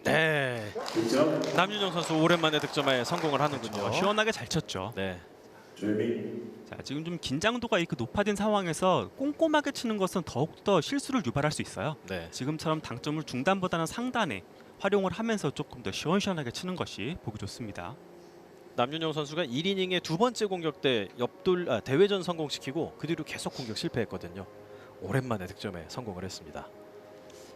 Speaker 1: 네.
Speaker 3: 득점
Speaker 1: 남윤영 선수 오랜만에 득점에 성공을 하는군요.
Speaker 2: 시원하게 잘 쳤죠.
Speaker 1: 네.
Speaker 3: 최미
Speaker 2: 자, 지금 좀 긴장도가 이렇게 높아진 상황에서 꼼꼼하게 치는 것은 더욱더 실수를 유발할 수 있어요.
Speaker 1: 네.
Speaker 2: 지금처럼 당점을 중단보다는 상단에 활용을 하면서 조금 더 시원시원하게 치는 것이 보기 좋습니다.
Speaker 1: 남윤영 선수가 1이닝의 두 번째 공격 때 대회전 성공시키고 그 뒤로 계속 공격 실패했거든요. 오랜만에 득점에 성공을 했습니다.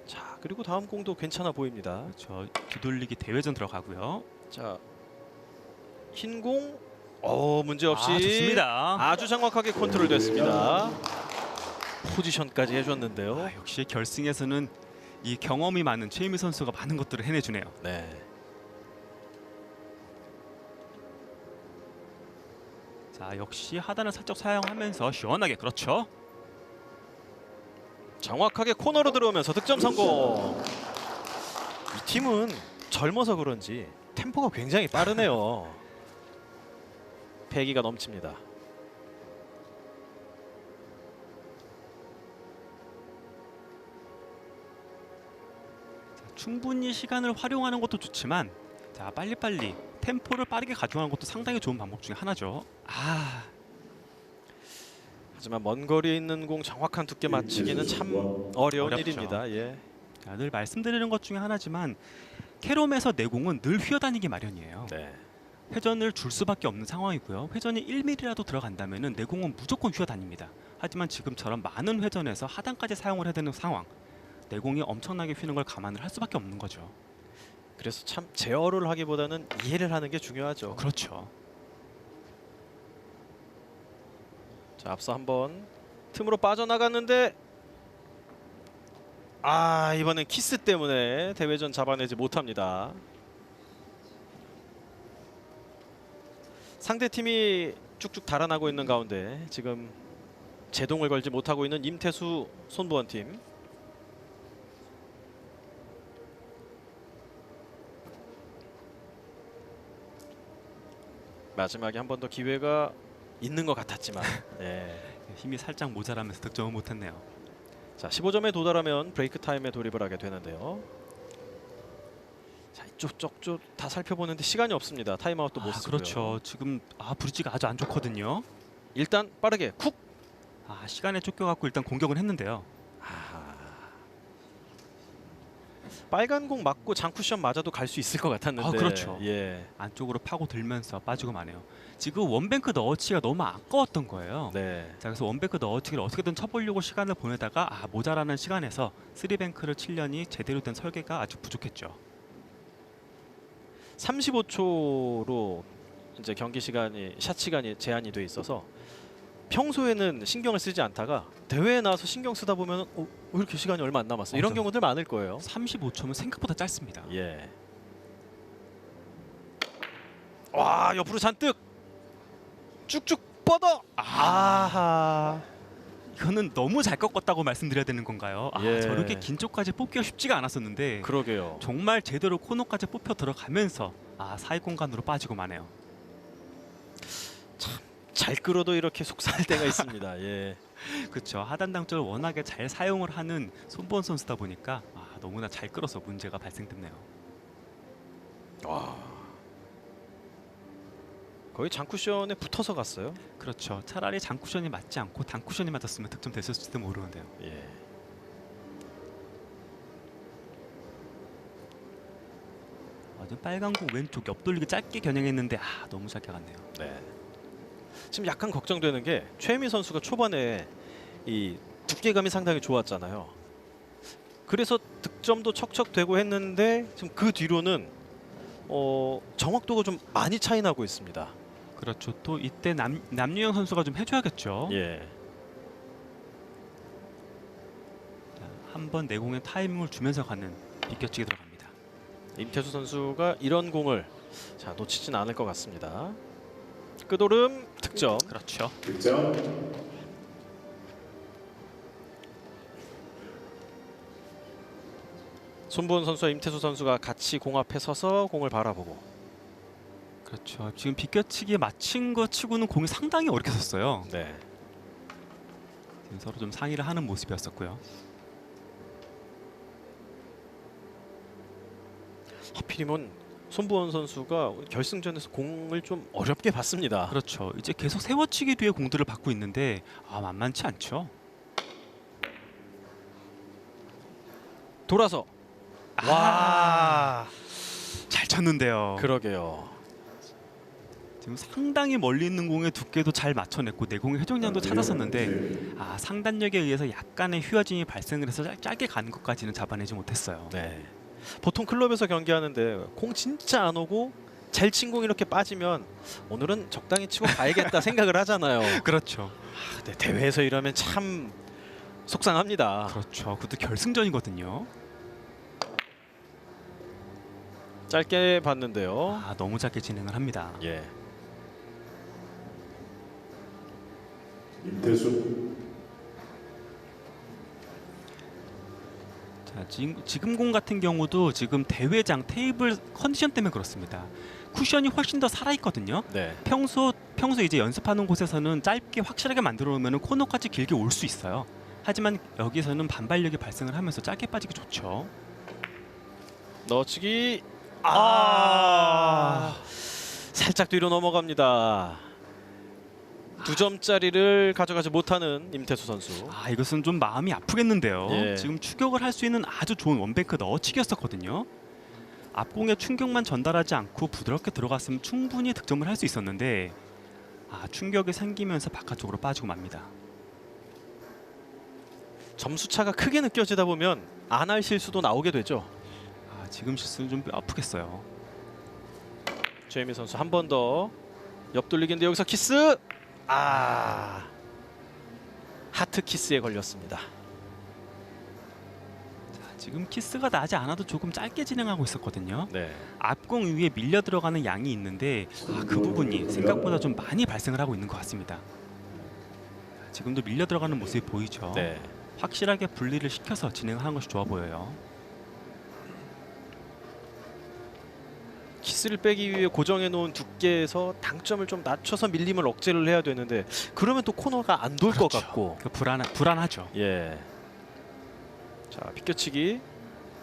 Speaker 1: 자, 그리고 다음 공도 괜찮아 보입니다.
Speaker 2: 저 뒤돌리기 대회전 들어가고요.
Speaker 1: 자, 흰 공, 문제 없이
Speaker 2: 좋습니다.
Speaker 1: 아주 정확하게 컨트롤됐습니다. 포지션까지 해줬는데요.
Speaker 2: 역시 결승에서는 이 경험이 많은 최유미 선수가 많은 것들을 해내주네요.
Speaker 1: 네.
Speaker 2: 자, 역시 하단을 살짝 사용하면서 시원하게, 그렇죠.
Speaker 1: 정확하게 코너로 들어오면서 득점 성공. 이 팀은 젊어서 그런지 템포가 굉장히 빠르네요. 패기가 넘칩니다.
Speaker 2: 자, 충분히 시간을 활용하는 것도 좋지만, 자, 빨리빨리 템포를 빠르게 가져가는 것도 상당히 좋은 방법 중에 하나죠.
Speaker 1: 하지만 먼 거리에 있는 공 정확한 두께 맞추기는 참 어려운
Speaker 2: 어렵죠.
Speaker 1: 일입니다. 예.
Speaker 2: 자, 늘 말씀드리는 것 중에 하나지만 캐롬에서 내공은 늘 휘어다니기 마련이에요.
Speaker 1: 네.
Speaker 2: 회전을 줄 수밖에 없는 상황이고요. 회전이 1mm라도 들어간다면 내공은 무조건 휘어다닙니다. 하지만 지금처럼 많은 회전에서 하단까지 사용을 해야 되는 상황, 내공이 엄청나게 휘는 걸 감안을 할 수밖에 없는 거죠.
Speaker 1: 그래서 참 제어를 하기보다는 이해를 하는 게 중요하죠.
Speaker 2: 그렇죠.
Speaker 1: 자, 앞서 한번 틈으로 빠져나갔는데 이번엔 키스 때문에 대회전 잡아내지 못합니다. 상대팀이 쭉쭉 달아나고 있는 가운데 지금 제동을 걸지 못하고 있는 임태수 손보원 팀. 마지막에 한 번 더 기회가 있는 것 같았지만
Speaker 2: 힘이 살짝 모자라면서 득점을 못했네요.
Speaker 1: 자, 15점에 도달하면 브레이크 타임에 돌입을 하게 되는데요. 자, 이쪽 저쪽 다 살펴보는데 시간이 없습니다. 타임아웃도 못 쓰고요.
Speaker 2: 그렇죠. 지금 브릿지가 아주 안 좋거든요.
Speaker 1: 일단 빠르게 쿡.
Speaker 2: 시간에 쫓겨갖고 일단 공격을 했는데요.
Speaker 1: 빨간 공 맞고 장쿠션 맞아도 갈 수 있을 것 같았는데.
Speaker 2: 그렇죠.
Speaker 1: 예.
Speaker 2: 안쪽으로 파고 들면서 빠지고 마네요. 지금 원뱅크 너어치가 너무 아까웠던 거예요.
Speaker 1: 네.
Speaker 2: 자, 그래서 원뱅크 너어치기를 어떻게든 쳐보려고 시간을 보내다가 모자라는 시간에서 3뱅크를 치려니 제대로 된 설계가 아주 부족했죠.
Speaker 1: 35초로 이제 경기 시간이 샷 시간이 제한이 돼 있어서 평소에는 신경을 쓰지 않다가 대회에 나와서 신경 쓰다 보면 왜 이렇게 시간이 얼마 안 남았어? 이런
Speaker 2: 맞아.
Speaker 1: 경우들 많을 거예요.
Speaker 2: 35초면 생각보다 짧습니다.
Speaker 1: 예. 와, 옆으로 잔뜩 쭉쭉 뻗어. 아하.
Speaker 2: 이거는 너무 잘 꺾었다고 말씀드려야 되는 건가요?
Speaker 1: 예.
Speaker 2: 저렇게 긴 쪽까지 뽑기가 쉽지가 않았었는데
Speaker 1: 그러게요.
Speaker 2: 정말 제대로 코너까지 뽑혀 들어가면서 사이 공간으로 빠지고 마네요.
Speaker 1: 잘 끌어도 이렇게 속상할 때가 있습니다. 예.
Speaker 2: 그렇죠. 하단 당점을 워낙에 잘 사용을 하는 손보원 선수다 보니까 너무나 잘 끌어서 문제가 발생됐네요.
Speaker 1: 와. 거의 장쿠션에 붙어서 갔어요.
Speaker 2: 그렇죠. 차라리 장쿠션이 맞지 않고 단쿠션이 맞았으면 득점 됐을지도 모르는데요.
Speaker 1: 예.
Speaker 2: 지금 빨간 공 왼쪽 옆돌리기 짧게 겨냥했는데 너무 짧게 갔네요.
Speaker 1: 네. 지금 약간 걱정되는 게 최혜미 선수가 초반에 이 두께감이 상당히 좋았잖아요. 그래서 득점도 척척되고 했는데 지금 그 뒤로는 정확도가 좀 많이 차이 나고 있습니다.
Speaker 2: 그렇죠. 또 이때 남유영 선수가 좀 해줘야겠죠.
Speaker 1: 예.
Speaker 2: 한번 내공에 타이밍을 주면서 가는 비껴치기 들어갑니다.
Speaker 1: 임태수 선수가 이런 공을 놓치진 않을 것 같습니다. 끄도름 득점.
Speaker 2: 그렇죠.
Speaker 3: 득점.
Speaker 1: 손보은 선수와 임태수 선수가 같이 공 앞에 서서 공을 바라보고.
Speaker 2: 그렇죠. 지금 비껴치기에 맞힌 거 치고는 공이 상당히 어렵게 섰어요.
Speaker 1: 네.
Speaker 2: 지금 서로 좀 상의를 하는 모습이었었고요.
Speaker 1: 하필이면 손보은 선수가 결승전에서 공을 좀 어렵게 봤습니다.
Speaker 2: 그렇죠. 이제 계속 세워치기 뒤에 공들을 받고 있는데 만만치 않죠.
Speaker 1: 돌아서. 와.
Speaker 2: 잘 쳤는데요.
Speaker 1: 그러게요.
Speaker 2: 지금 상당히 멀리 있는 공의 두께도 잘 맞춰냈고 내공의 회전량도 찾았었는데 상단력에 의해서 약간의 휘어짐이 발생을 해서 짧게 가는 것까지는 잡아내지 못했어요.
Speaker 1: 네. 보통 클럽에서 경기하는데 공 진짜 안 오고 잘 친 공이 이렇게 빠지면 오늘은 적당히 치고 가야겠다 생각을 하잖아요.
Speaker 2: 그렇죠.
Speaker 1: 근데 대회에서 이러면 참 속상합니다.
Speaker 2: 그렇죠. 그것도 결승전이거든요.
Speaker 1: 짧게 봤는데요.
Speaker 2: 너무 짧게 진행을 합니다.
Speaker 1: 예.
Speaker 3: 임태수.
Speaker 2: 지금 공 같은 경우도 지금 대회장 테이블 컨디션 때문에 그렇습니다. 쿠션이 훨씬 더 살아있거든요.
Speaker 1: 네.
Speaker 2: 평소 이제 연습하는 곳에서는 짧게 확실하게 만들어 놓으면 코너까지 길게 올 수 있어요. 하지만 여기서는 반발력이 발생을 하면서 짧게 빠지기 좋죠.
Speaker 1: 넣어치기. 살짝 뒤로 넘어갑니다. 2점짜리를 가져가지 못하는 임태수 선수.
Speaker 2: 이것은 좀 마음이 아프겠는데요.
Speaker 1: 예.
Speaker 2: 지금 추격을 할 수 있는 아주 좋은 원뱅크 넣어치기였었거든요. 앞공에 충격만 전달하지 않고 부드럽게 들어갔으면 충분히 득점을 할 수 있었는데 충격이 생기면서 바깥쪽으로 빠지고 맙니다.
Speaker 1: 점수 차가 크게 느껴지다 보면 안 할 실수도 나오게 되죠.
Speaker 2: 지금 실수는 좀 뼈 아프겠어요.
Speaker 1: 최혜미 선수 한 번 더 옆돌리기인데 여기서 키스. 하트 키스에 걸렸습니다.
Speaker 2: 지금 키스가 나지 않아도 조금 짧게 진행하고 있었거든요.
Speaker 1: 네.
Speaker 2: 앞공 위에 밀려 들어가는 양이 있는데 그 부분이 생각보다 좀 많이 발생을 하고 있는 것 같습니다. 지금도 밀려 들어가는 모습이 보이죠.
Speaker 1: 네.
Speaker 2: 확실하게 분리를 시켜서 진행하는 것이 좋아 보여요.
Speaker 1: 키스를 빼기 위해 고정해 놓은 두께에서 당점을 좀 낮춰서 밀림을 억제를 해야 되는데 그러면 또 코너가 안 돌 것
Speaker 2: 그렇죠.
Speaker 1: 같고.
Speaker 2: 불안하죠.
Speaker 1: 예. 자, 비껴치기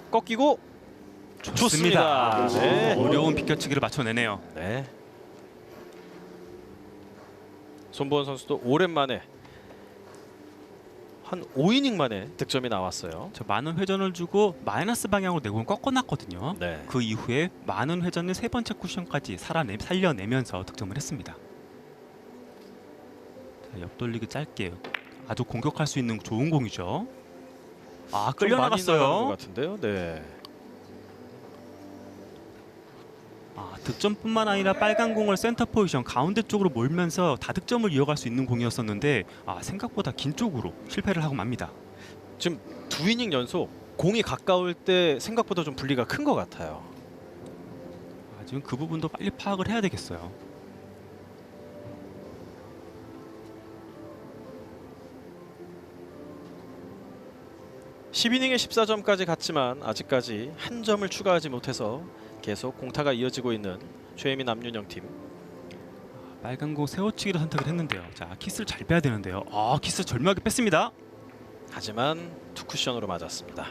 Speaker 1: 꺾이고
Speaker 2: 좋습니다.
Speaker 1: 네.
Speaker 2: 어려운 비껴치기를 맞춰내네요.
Speaker 1: 네. 손보은 선수도 오랜만에 한 5이닝 만에 득점이 나왔어요.
Speaker 2: 많은 회전을 주고 마이너스 방향으로 내공을 꺾어놨거든요.
Speaker 1: 네.
Speaker 2: 그 이후에 많은 회전을 세 번째 쿠션까지 살려내면서 득점을 했습니다. 옆돌리기 짧게 아주 공격할 수 있는 좋은 공이죠. 끌려
Speaker 1: 좀 많이 나가는 것
Speaker 2: 나갔어요.
Speaker 1: 같은데요. 네.
Speaker 2: 득점뿐만 아니라 빨간 공을 센터 포지션 가운데 쪽으로 몰면서 다득점을 이어갈 수 있는 공이었었는데 생각보다 긴 쪽으로 실패를 하고 맙니다.
Speaker 1: 지금 2이닝 연속 공이 가까울 때 생각보다 좀 분리가 큰 것 같아요.
Speaker 2: 지금 그 부분도 빨리 파악을 해야 되겠어요.
Speaker 1: (10이닝에) 14점까지 갔지만 아직까지 한 점을 추가하지 못해서 계속 공타가 이어지고 있는 최혜민 남윤영 팀.
Speaker 2: 빨간 공 세워치기를 선택을 했는데요. 자, 키스를 잘 빼야 되는데요. 키스 절묘하게 뺐습니다.
Speaker 1: 하지만 투 쿠션으로 맞았습니다.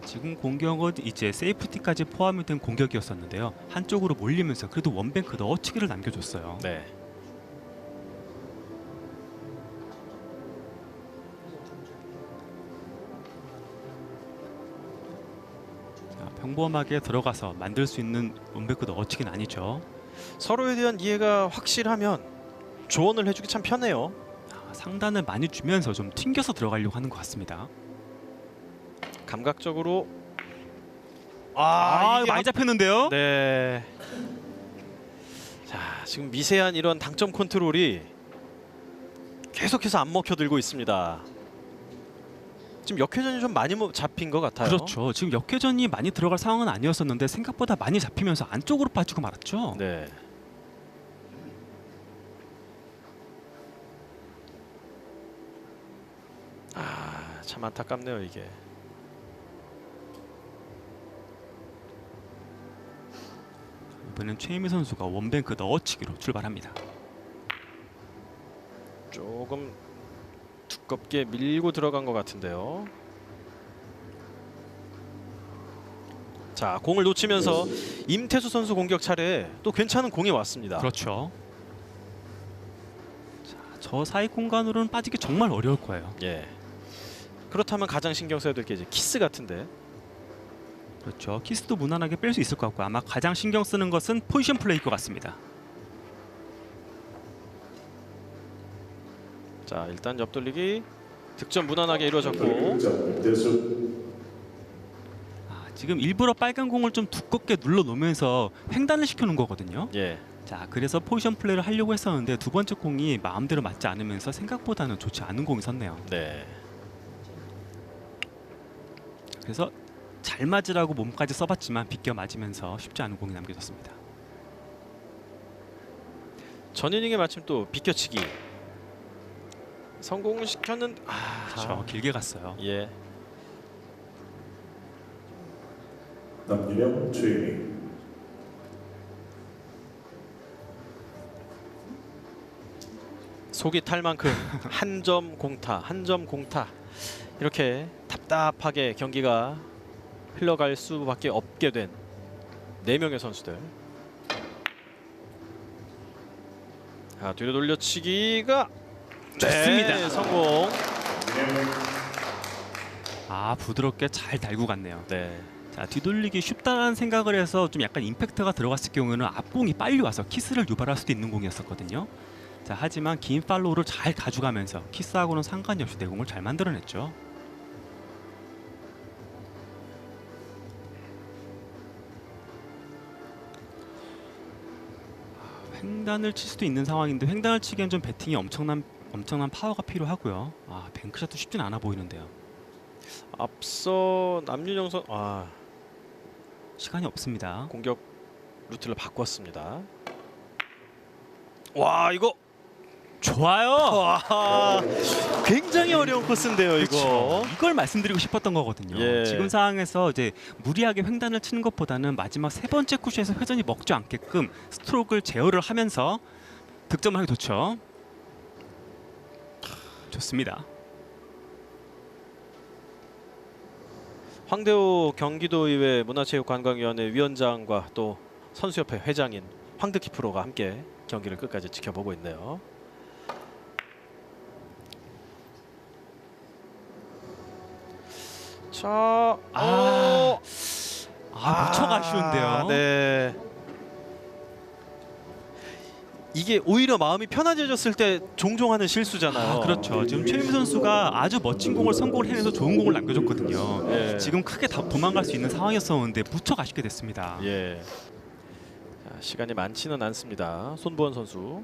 Speaker 2: 지금 공격은 이제 세이프티까지 포함이 된 공격이었었는데요. 한쪽으로 몰리면서 그래도 원뱅크 넣어치기를 남겨줬어요.
Speaker 1: 네.
Speaker 2: 평범하게 들어가서 만들 수 있는 원뱅크 넣어치기는 아니죠.
Speaker 1: 서로에 대한 이해가 확실하면 조언을 해주기 참 편해요.
Speaker 2: 상단을 많이 주면서 좀 튕겨서 들어가려고 하는 것 같습니다.
Speaker 1: 감각적으로
Speaker 2: 이거
Speaker 1: 이게
Speaker 2: 많이 잡혔는데요.
Speaker 1: 네. 자, 지금 미세한 이런 당점 컨트롤이 계속해서 안 먹혀들고 있습니다. 지금 역회전이 좀 많이 잡힌 것 같아요.
Speaker 2: 그렇죠. 지금 역회전이 많이 들어갈 상황은 아니었었는데 생각보다 많이 잡히면서 안쪽으로 빠지고 말았죠.
Speaker 1: 네. 참 안타깝네요 이게.
Speaker 2: 이번엔 최희미 선수가 원뱅크 넣어치기로 출발합니다.
Speaker 1: 조금 두껍게 밀고 들어간 것 같은데요. 자, 공을 놓치면서 임태수 선수 공격 차례에 또 괜찮은 공이 왔습니다.
Speaker 2: 그렇죠. 자, 저 사이 공간으로는 빠지기 정말 어려울 거예요.
Speaker 1: 예. 그렇다면 가장 신경 써야 될 게 이제 키스 같은데.
Speaker 2: 그렇죠. 키스도 무난하게 뺄 수 있을 것 같고 아마 가장 신경 쓰는 것은 포지션 플레이일 것 같습니다.
Speaker 1: 자, 일단 옆돌리기 득점 무난하게 이루어졌고.
Speaker 3: 득점 대수
Speaker 2: 지금 일부러 빨간 공을 좀 두껍게 눌러 놓으면서 횡단을 시켜놓은 거거든요.
Speaker 1: 예.
Speaker 2: 자, 그래서 포지션 플레이를 하려고 했었는데 두 번째 공이 마음대로 맞지 않으면서 생각보다는 좋지 않은 공이 섰네요.
Speaker 1: 네.
Speaker 2: 그래서 잘 맞으라고 몸까지 써봤지만 비껴 맞으면서 쉽지 않은 공이 남겨졌습니다.
Speaker 1: 전 이닝에 마침 또 비껴치기 성공시켰는
Speaker 2: 그렇죠. 길게 갔어요.
Speaker 1: 예.
Speaker 3: 남윤영 최혜민
Speaker 1: 속이 탈 만큼 한 점 공타, 한 점 공타 이렇게 답답하게 경기가 흘러갈 수밖에 없게 된 4명의 선수들. 뒤로 돌려치기가
Speaker 2: 좋습니다.
Speaker 1: 네, 성공.
Speaker 2: 부드럽게 잘 달고 갔네요.
Speaker 1: 네.
Speaker 2: 자, 뒤돌리기 쉽다는 생각을 해서 좀 약간 임팩트가 들어갔을 경우에는 앞공이 빨리 와서 키스를 유발할 수도 있는 공이었었거든요. 자, 하지만 긴 팔로우를 잘 가져가면서 키스하고는 상관이 없이 내공을 잘 만들어냈죠. 횡단을 칠 수도 있는 상황인데 횡단을 치기엔 좀 배팅이 엄청난 파워가 필요하고요. 뱅크샷도 쉽진 않아 보이는데요.
Speaker 1: 앞서 남윤영 선
Speaker 2: 시간이 없습니다.
Speaker 1: 공격 루트를 바꿨습니다. 와, 이거
Speaker 2: 좋아요.
Speaker 1: 와, 굉장히 어려운 코스인데요, 이거.
Speaker 2: 이걸 말씀드리고 싶었던 거거든요.
Speaker 1: 예.
Speaker 2: 지금 상황에서 이제 무리하게 횡단을 치는 것보다는 마지막 세 번째 쿠션에서 회전이 먹지 않게끔 스트로크를 제어를 하면서 득점을 하기 좋죠. 좋습니다.
Speaker 1: 황대호 경기도의회 문화체육관광위원회 위원장과 또 선수협회 회장인 황득희 프로가 함께 경기를 끝까지 지켜보고 있네요. 자,
Speaker 2: 무척 아쉬운데요.
Speaker 1: 네. 이게 오히려 마음이 편안해졌을 때 종종 하는 실수잖아요.
Speaker 2: 그렇죠. 지금 최유미 선수가 아주 멋진 공을 성공을 해내서 좋은 공을 남겨줬거든요.
Speaker 1: 예.
Speaker 2: 지금 크게 도망갈 수 있는 상황이었었는데 무척 아쉽게 됐습니다.
Speaker 1: 예. 자, 시간이 많지는 않습니다. 손보원 선수.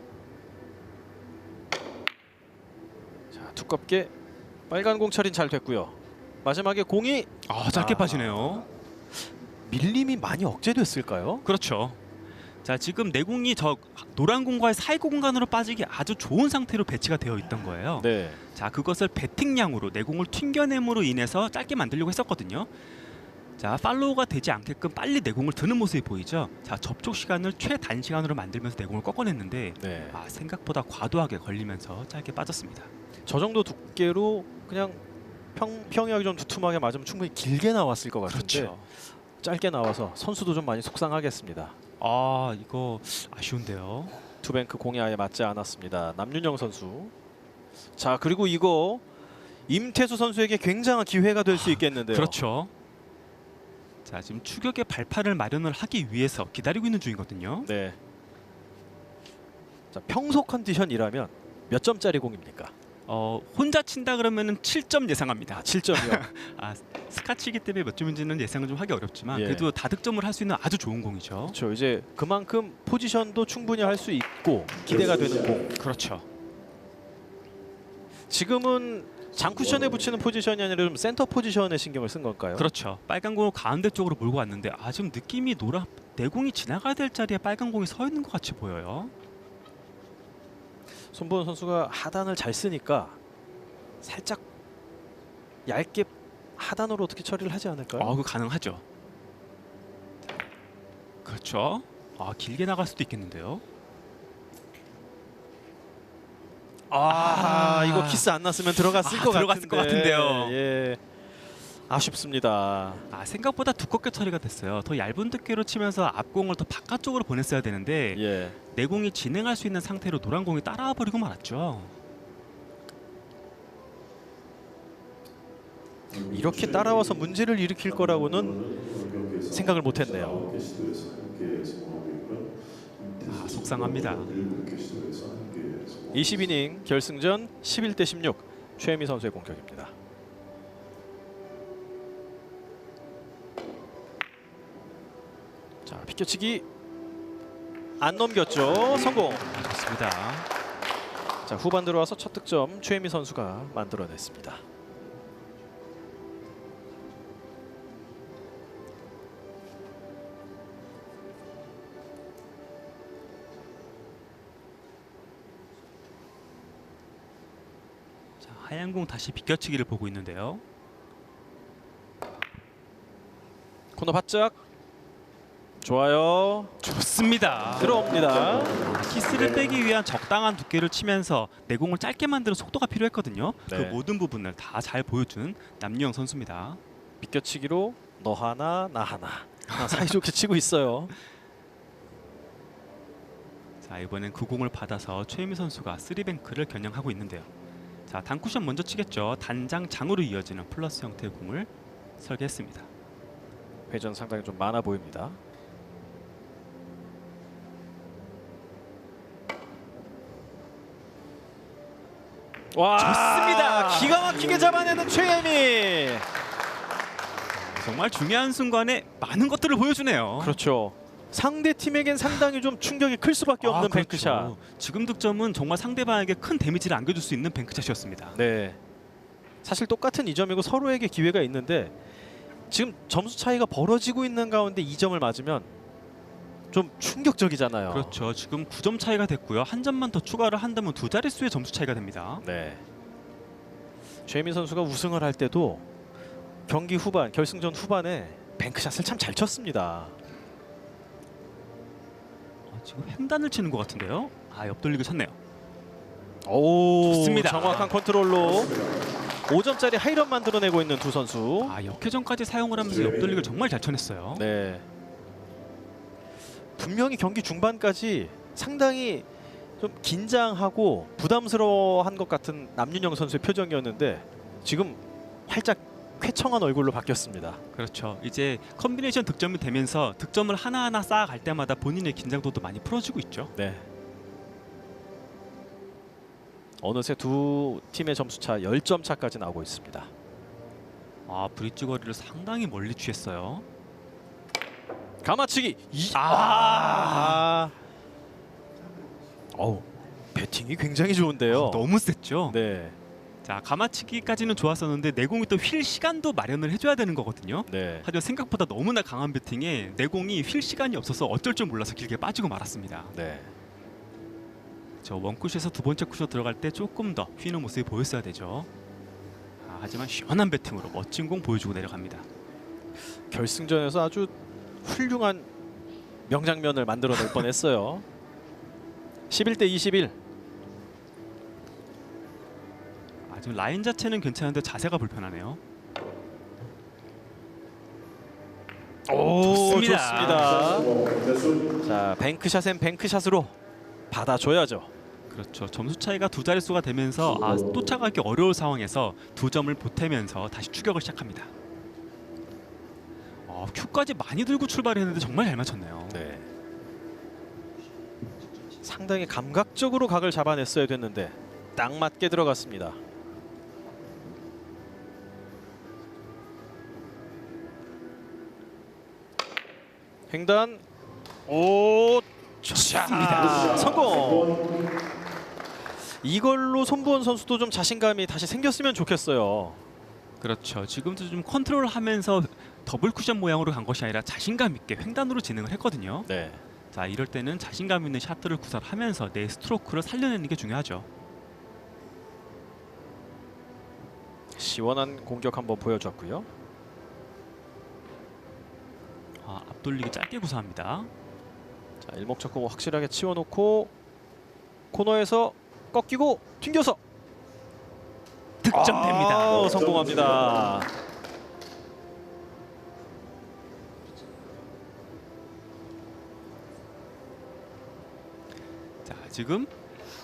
Speaker 1: 자, 두껍게 빨간 공 처리는 잘 됐고요. 마지막에 공이
Speaker 2: 짧게 빠지네요.
Speaker 1: 밀림이 많이 억제됐을까요?
Speaker 2: 그렇죠. 자, 지금 내공이 저 노란 공과의 사이 공간으로 빠지기 아주 좋은 상태로 배치가 되어 있던 거예요.
Speaker 1: 네.
Speaker 2: 자, 그것을 배팅량으로 내공을 튕겨냄으로 인해서 짧게 만들려고 했었거든요. 자, 팔로우가 되지 않게끔 빨리 내공을 드는 모습이 보이죠. 자, 접촉 시간을 최단시간으로 만들면서 내공을 꺾어냈는데
Speaker 1: 네.
Speaker 2: 생각보다 과도하게 걸리면서 짧게 빠졌습니다.
Speaker 1: 저 정도 두께로 그냥 평이하게 좀 두툼하게 맞으면 충분히 길게 나왔을 것 같은데
Speaker 2: 그렇죠.
Speaker 1: 짧게 나와서 선수도 좀 많이 속상하겠습니다.
Speaker 2: 이거 아쉬운데요.
Speaker 1: 투뱅크 공이 아예 맞지 않았습니다. 남윤영 선수. 자, 그리고 이거 임태수 선수에게 굉장한 기회가 될 수 있겠는데요.
Speaker 2: 그렇죠. 자, 지금 추격의 발판을 마련을 하기 위해서 기다리고 있는 중이거든요.
Speaker 1: 네. 자, 평소 컨디션이라면 몇 점짜리 공입니까?
Speaker 2: 혼자 친다 그러면은 7점 예상합니다.
Speaker 1: 7점이요.
Speaker 2: 스카치기 때문에 몇 점인지는 예상은 좀 하기 어렵지만
Speaker 1: 예.
Speaker 2: 그래도 다득점을 할 수 있는 아주 좋은 공이죠.
Speaker 1: 그렇죠. 이제 그만큼 포지션도 충분히 할 수 있고 기대가 되는 공.
Speaker 2: 그렇죠.
Speaker 1: 지금은 장쿠션에 붙이는 포지션이 아니라 좀 센터 포지션에 신경을 쓴 걸까요?
Speaker 2: 그렇죠. 빨간 공을 가운데 쪽으로 몰고 왔는데 지금 느낌이 내공이 지나가야 될 자리에 빨간 공이 서 있는 것 같이 보여요.
Speaker 1: 손보원 선수가 하단을 잘 쓰니까 살짝 얇게 하단으로 어떻게 처리를 하지 않을까요?
Speaker 2: 그거 가능하죠. 그렇죠. 길게 나갈 수도 있겠는데요.
Speaker 1: 이거 키스 안 났으면 들어갔을 것
Speaker 2: 들어갔을 것 같은데요.
Speaker 1: 예. 아쉽습니다.
Speaker 2: 생각보다 두껍게 처리가 됐어요. 더 얇은 두께로 치면서 앞공을 더 바깥쪽으로 보냈어야 되는데
Speaker 1: 예.
Speaker 2: 내공이 진행할 수 있는 상태로 노란 공이 따라와 버리고 말았죠.
Speaker 1: 이렇게 따라와서 문제를 일으킬 거라고는 생각을 못했네요.
Speaker 2: 속상합니다.
Speaker 1: 20이닝 결승전 11대 16 최혜미 선수의 공격입니다. 자, 비껴치기 안 넘겼죠. 성공.
Speaker 2: 좋습니다.
Speaker 1: 자, 후반 들어와서 첫 득점 최혜미 선수가 만들어냈습니다.
Speaker 2: 하얀 공 다시 비껴치기를 보고 있는데요.
Speaker 1: 코너 바짝 좋아요.
Speaker 2: 좋습니다.
Speaker 1: 들어옵니다.
Speaker 2: 키스를 빼기 위한 적당한 두께를 치면서 내공을 짧게 만드는 속도가 필요했거든요.
Speaker 1: 네.
Speaker 2: 그 모든 부분을 다 잘 보여준 남유영 선수입니다.
Speaker 1: 비껴치기로 너 하나 나 하나 사이좋게 치고 있어요.
Speaker 2: 자, 이번엔 그 공을 받아서 최혜미 선수가 3뱅크를 겨냥하고 있는데요. 자, 단쿠션 먼저 치겠죠. 단장 장으로 이어지는 플러스 형태의 공을 설계했습니다.
Speaker 1: 회전 상당히 좀 많아 보입니다. 와,
Speaker 2: 좋습니다.
Speaker 1: 기가 막히게 잡아내는 최혜미.
Speaker 2: 정말 중요한 순간에 많은 것들을 보여주네요.
Speaker 1: 그렇죠. 상대 팀에겐 상당히 좀 충격이 클 수밖에 없는
Speaker 2: 그렇죠.
Speaker 1: 뱅크샷.
Speaker 2: 지금 득점은 정말 상대방에게 큰 데미지를 안겨줄 수 있는 뱅크샷이었습니다.
Speaker 1: 네. 사실 똑같은 2점이고 서로에게 기회가 있는데 지금 점수 차이가 벌어지고 있는 가운데 2점을 맞으면 좀 충격적이잖아요.
Speaker 2: 그렇죠. 지금 9점 차이가 됐고요. 한 점만 더 추가를 한다면 두 자릿수의 점수 차이가 됩니다.
Speaker 1: 네. 최민 선수가 우승을 할 때도 경기 후반, 결승전 후반에 뱅크샷을 참 잘 쳤습니다.
Speaker 2: 지금 횡단을 치는 것 같은데요. 옆돌리기 쳤네요.
Speaker 1: 오,
Speaker 2: 좋습니다.
Speaker 1: 정확한 컨트롤로 5점짜리 하이런 만들어내고 있는 두 선수.
Speaker 2: 역회전까지 사용을 하면서 옆돌리기를 정말 잘 쳐냈어요.
Speaker 1: 네. 분명히 경기 중반까지 상당히 좀 긴장하고 부담스러워한 것 같은 남윤영 선수의 표정이었는데 지금 활짝 쾌청한 얼굴로 바뀌었습니다.
Speaker 2: 그렇죠. 이제 컨비네이션 득점이 되면서 득점을 하나하나 쌓아갈 때마다 본인의 긴장도도 많이 풀어지고 있죠.
Speaker 1: 네. 어느새 두 팀의 점수차 10점 차까지 나오고 있습니다.
Speaker 2: 아, 브릿지 거리를 상당히 멀리 취했어요.
Speaker 1: 가마치기. 어우, 배팅이 굉장히 좋은데요.
Speaker 2: 너무 셌죠.
Speaker 1: 네.
Speaker 2: 자, 가마치기까지는 좋았었는데 내공이 또 휠 시간도 마련을 해줘야 되는 거거든요.
Speaker 1: 네.
Speaker 2: 하지만 생각보다 너무나 강한 배팅에 내공이 휠 시간이 없어서 어쩔 줄 몰라서 길게 빠지고 말았습니다.
Speaker 1: 네.
Speaker 2: 저 원쿠션에서 두 번째 쿠션 들어갈 때 조금 더 휘는 모습이 보였어야 되죠. 하지만 시원한 배팅으로 멋진 공 보여주고 내려갑니다.
Speaker 1: 결승전에서 아주 훌륭한 명장면을 만들어낼 뻔했어요. 11대 21.
Speaker 2: 지금 라인 자체는 괜찮은데 자세가 불편하네요.
Speaker 1: 오,
Speaker 2: 좋습니다.
Speaker 1: 좋습니다. 자, 뱅크샷엔 뱅크샷으로 받아줘야죠.
Speaker 2: 그렇죠. 점수 차이가 두 자릿수가 되면서 쫓아가기 어려울 상황에서 두 점을 보태면서 다시 추격을 시작합니다. 큐까지 많이 들고 출발했는데 정말 잘 맞췄네요.
Speaker 1: 네. 상당히 감각적으로 각을 잡아냈어야 됐는데 딱 맞게 들어갔습니다. 횡단. 오, 좋습니다. 성공. 이걸로 손부원 선수도 좀 자신감이 다시 생겼으면 좋겠어요.
Speaker 2: 그렇죠. 지금도 좀 컨트롤하면서 더블 쿠션 모양으로 간 것이 아니라 자신감 있게 횡단으로 진행을 했거든요.
Speaker 1: 네.
Speaker 2: 자, 이럴 때는 자신감 있는 샷들을 구사하면서 내 스트로크를 살려내는 게 중요하죠.
Speaker 1: 시원한 공격 한번 보여줬고요.
Speaker 2: 앞돌리기 짧게 구사합니다.
Speaker 1: 자, 일목적공 확실하게 치워놓고 코너에서 꺾이고 튕겨서
Speaker 2: 득점됩니다.
Speaker 1: 성공합니다.
Speaker 2: 자, 지금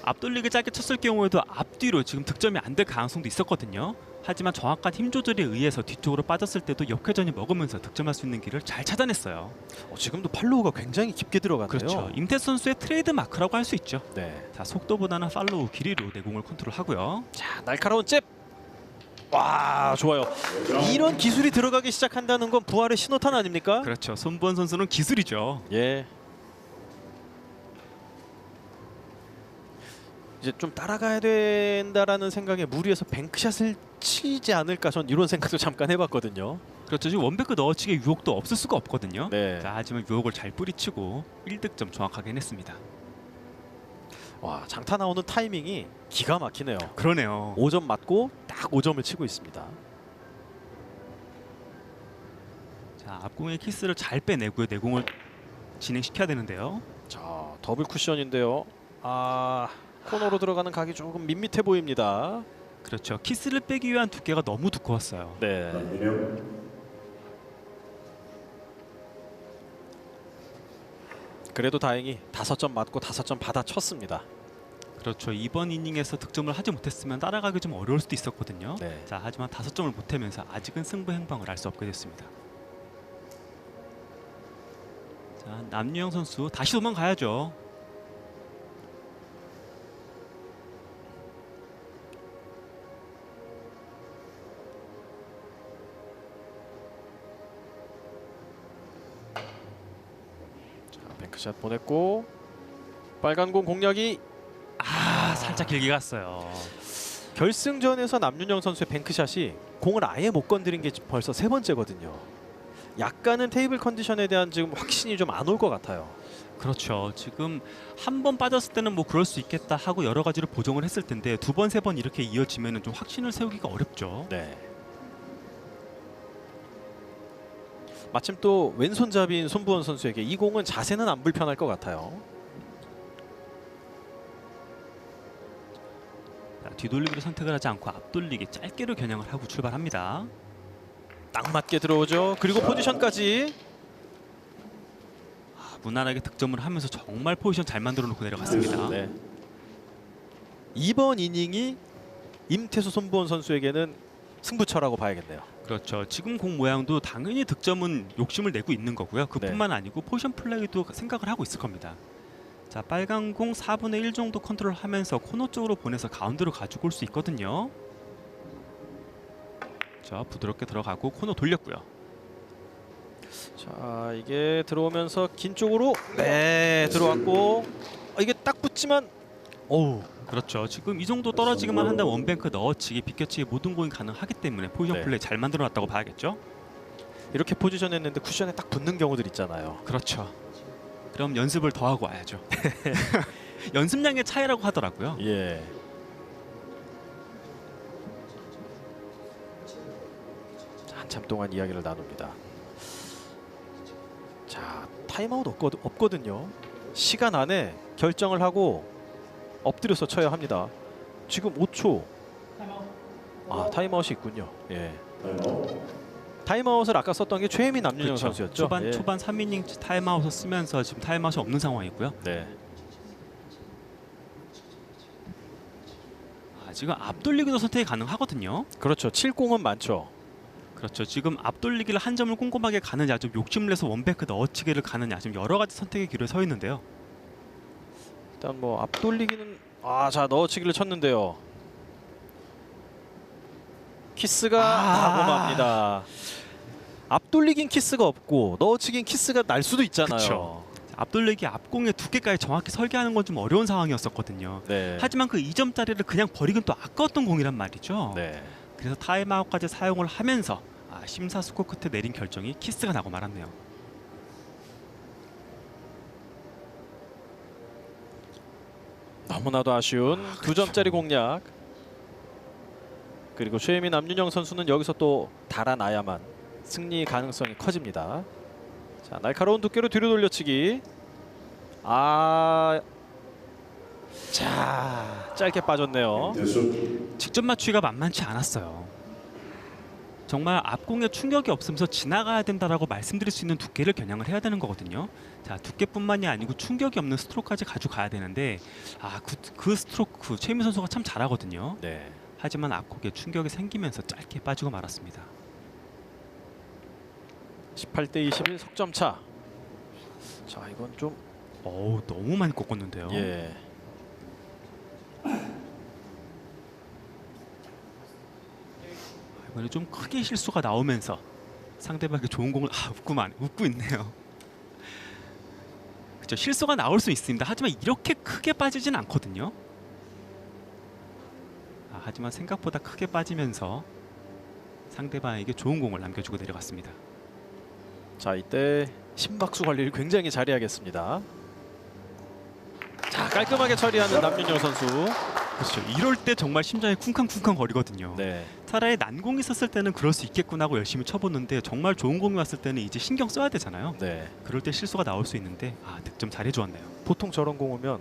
Speaker 2: 앞돌리기 짧게 쳤을 경우에도 앞뒤로 지금 득점이 안 될 가능성도 있었거든요. 하지만 정확한 힘 조절에 의해서 뒤쪽으로 빠졌을 때도 역회전이 먹으면서 득점할 수 있는 길을 잘 찾아냈어요.
Speaker 1: 지금도 팔로우가 굉장히 깊게 들어가네요.
Speaker 2: 그렇죠. 임태수 선수의 트레이드 마크라고 할 수 있죠.
Speaker 1: 네.
Speaker 2: 자, 속도보다는 팔로우 길이로 내공을 컨트롤하고요.
Speaker 1: 자, 날카로운 잽. 와, 좋아요. 이런 기술이 들어가기 시작한다는 건 부활의 신호탄 아닙니까?
Speaker 2: 그렇죠. 손부원 선수는 기술이죠.
Speaker 1: 예. 이제 좀 따라가야 된다라는 생각에 무리해서 뱅크샷을 치지 않을까 전 이런 생각도 잠깐 해봤거든요.
Speaker 2: 그렇죠. 지금 원백크 넣어치기 유혹도 없을 수가 없거든요.
Speaker 1: 네.
Speaker 2: 자, 하지만 유혹을 잘 뿌리치고 1득점 정확하게 해냈습니다.
Speaker 1: 와, 장타 나오는 타이밍이 기가 막히네요.
Speaker 2: 그러네요.
Speaker 1: 5점 맞고 딱 5점을 치고 있습니다.
Speaker 2: 자, 앞공의 키스를 잘 빼내고요. 내공을 진행시켜야 되는데요.
Speaker 1: 자, 더블 쿠션인데요. 코너로 들어가는 각이 조금 밋밋해 보입니다.
Speaker 2: 그렇죠. 키스를 빼기 위한 두께가 너무 두꺼웠어요.
Speaker 1: 네. 그래도 다행히 5점 맞고 5점 받아쳤습니다.
Speaker 2: 그렇죠. 이번 이닝에서 득점을 하지 못했으면 따라가기 좀 어려울 수도 있었거든요.
Speaker 1: 네.
Speaker 2: 자, 하지만 5점을 보태면서 아직은 승부 행방을 알 수 없게 됐습니다. 자, 남유영 선수 다시 도망가야죠.
Speaker 1: 뱅크샷 보냈고 빨간 공 공략이
Speaker 2: 살짝 길게 갔어요.
Speaker 1: 결승전에서 남윤영 선수의 뱅크샷이 공을 아예 못 건드린 게 벌써 3번째거든요. 약간은 테이블 컨디션에 대한 지금 확신이 좀 안 올 것 같아요.
Speaker 2: 그렇죠. 지금 한 번 빠졌을 때는 뭐 그럴 수 있겠다 하고 여러 가지를 보정을 했을 텐데 두 번, 세 번 이렇게 이어지면은 좀 확신을 세우기가 어렵죠.
Speaker 1: 네. 마침 또 왼손잡이인 손부원 선수에게 이 공은 자세는 안 불편할 것 같아요.
Speaker 2: 자, 뒤돌리기를 선택을 하지 않고 앞돌리기 짧게로 겨냥을 하고 출발합니다.
Speaker 1: 딱 맞게 들어오죠. 그리고 포지션까지.
Speaker 2: 무난하게 득점을 하면서 정말 포지션 잘 만들어 놓고 내려갔습니다.
Speaker 1: 네. 이번 이닝이 임태수 손부원 선수에게는 승부처라고 봐야겠네요.
Speaker 2: 그렇죠. 지금 공 모양도 당연히 득점은 욕심을 내고 있는 거고요. 그뿐만 아니고 포지션 플레이도 생각을 하고 있을 겁니다. 자, 빨간 공 4분의 1 정도 컨트롤하면서 코너 쪽으로 보내서 가운데로 가지고 올 수 있거든요. 자, 부드럽게 들어가고 코너 돌렸고요.
Speaker 1: 자, 이게 들어오면서 긴 쪽으로 네 들어왔고 이게 딱 붙지만
Speaker 2: 오우, 그렇죠. 지금 이 정도 떨어지기만 한다면 원뱅크 넣어치기, 비껴치기 모든 공이 가능하기 때문에 포지션
Speaker 1: 네.
Speaker 2: 플레이 잘 만들어놨다고 봐야겠죠.
Speaker 1: 이렇게 포지션했는데 쿠션에 딱 붙는 경우들 있잖아요.
Speaker 2: 그렇죠. 그럼 연습을 더 하고 와야죠. 연습량의 차이라고 하더라고요.
Speaker 1: 예. 자, 한참 동안 이야기를 나눕니다. 자, 타임아웃 없거든요. 시간 안에 결정을 하고 엎드려서 쳐야 합니다. 지금 5초. 아, 타임아웃이 있군요. 예. 타임아웃을 아까 썼던 게 최혜민 남윤영
Speaker 2: 그렇죠.
Speaker 1: 선수였죠. 예.
Speaker 2: 초반 3이닝 타임아웃을 쓰면서 지금 타임아웃이 없는 상황이고요.
Speaker 1: 네.
Speaker 2: 아, 지금 앞돌리기도 선택이 가능하거든요.
Speaker 1: 그렇죠. 7공은 많죠.
Speaker 2: 그렇죠. 지금 앞돌리기를 한 점을 꼼꼼하게 가느냐, 좀 욕심을 내서 원뱅크 넣어치기를 가느냐, 지금 여러 가지 선택의 기로에 서 있는데요.
Speaker 1: 일단 뭐 앞돌리기는 자 넣어치기를 쳤는데요. 키스가 나고 맙니다. 앞돌리긴 키스가 없고 넣어치긴 키스가 날 수도 있잖아요.
Speaker 2: 그쵸. 앞돌리기 앞공에 두께까지 정확히 설계하는 건 좀 어려운 상황이었었거든요.
Speaker 1: 네.
Speaker 2: 하지만 그 2점짜리를 그냥 버리긴 또 아까웠던 공이란 말이죠.
Speaker 1: 네.
Speaker 2: 그래서 타임아웃까지 사용을 하면서 심사숙고 끝에 내린 결정이 키스가 나고 말았네요.
Speaker 1: 너무나도 아쉬운 두 점짜리 공략. 그리고 최혜민 남윤영 선수는 여기서 또 달아나야만 승리 가능성이 커집니다. 자, 날카로운 두께로 뒤로 돌려치기. 자, 짧게 빠졌네요.
Speaker 3: 대수
Speaker 2: 직접 맞추기가 만만치 않았어요. 정말 앞공에 충격이 없으면서 지나가야 된다라고 말씀드릴 수 있는 두께를 겨냥을 해야 되는 거거든요. 자, 두께뿐만이 아니고 충격이 없는 스트로크까지 가져가야 되는데 그 스트로크 최민 선수가 참 잘하거든요.
Speaker 1: 네.
Speaker 2: 하지만 앞공에 충격이 생기면서 짧게 빠지고 말았습니다.
Speaker 1: 18대 21 석점 차. 자, 이건 좀
Speaker 2: 어우, 너무 많이 꺾었는데요.
Speaker 1: 예.
Speaker 2: 이번에 좀 크게 실수가 나오면서 상대방의 좋은 공을 웃고 있네요. 그렇죠. 실수가 나올 수 있습니다. 하지만 이렇게 크게 빠지진 않거든요. 하지만 생각보다 크게 빠지면서 상대방에게 좋은 공을 남겨주고 내려갔습니다.
Speaker 1: 자, 이때 심박수 관리를 굉장히 잘해야겠습니다. 자, 깔끔하게 처리하는 남윤영 선수.
Speaker 2: 그렇죠. 이럴 때 정말 심장이 쿵쾅쿵쾅 거리거든요.
Speaker 1: 네.
Speaker 2: 차라리 난공이 있었을 때는 그럴 수 있겠구나 하고 열심히 쳐보는데 정말 좋은 공이 왔을 때는 이제 신경 써야 되잖아요.
Speaker 1: 네.
Speaker 2: 그럴 때 실수가 나올 수 있는데 득점 잘해주었네요.
Speaker 1: 보통 저런 공 오면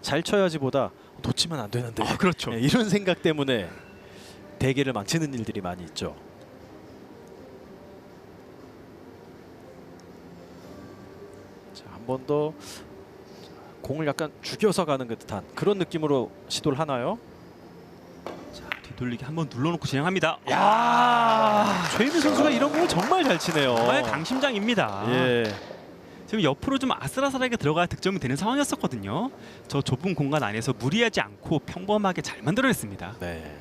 Speaker 1: 잘 쳐야지보다 놓치면 안 되는데.
Speaker 2: 그렇죠.
Speaker 1: 네, 이런 생각 때문에 대결을 망치는 일들이 많이 있죠. 자, 한 번 더 공을 약간 죽여서 가는 듯한 그런 느낌으로 시도를 하나요?
Speaker 2: 자, 뒤돌리기 한번 눌러놓고 진행합니다.
Speaker 1: 최희민 선수가 이런 공을 정말 잘 치네요.
Speaker 2: 정말 강심장입니다.
Speaker 1: 예.
Speaker 2: 지금 옆으로 좀 아슬아슬하게 들어가야 득점이 되는 상황이었었거든요. 저 좁은 공간 안에서 무리하지 않고 평범하게 잘 만들어냈습니다.
Speaker 1: 네.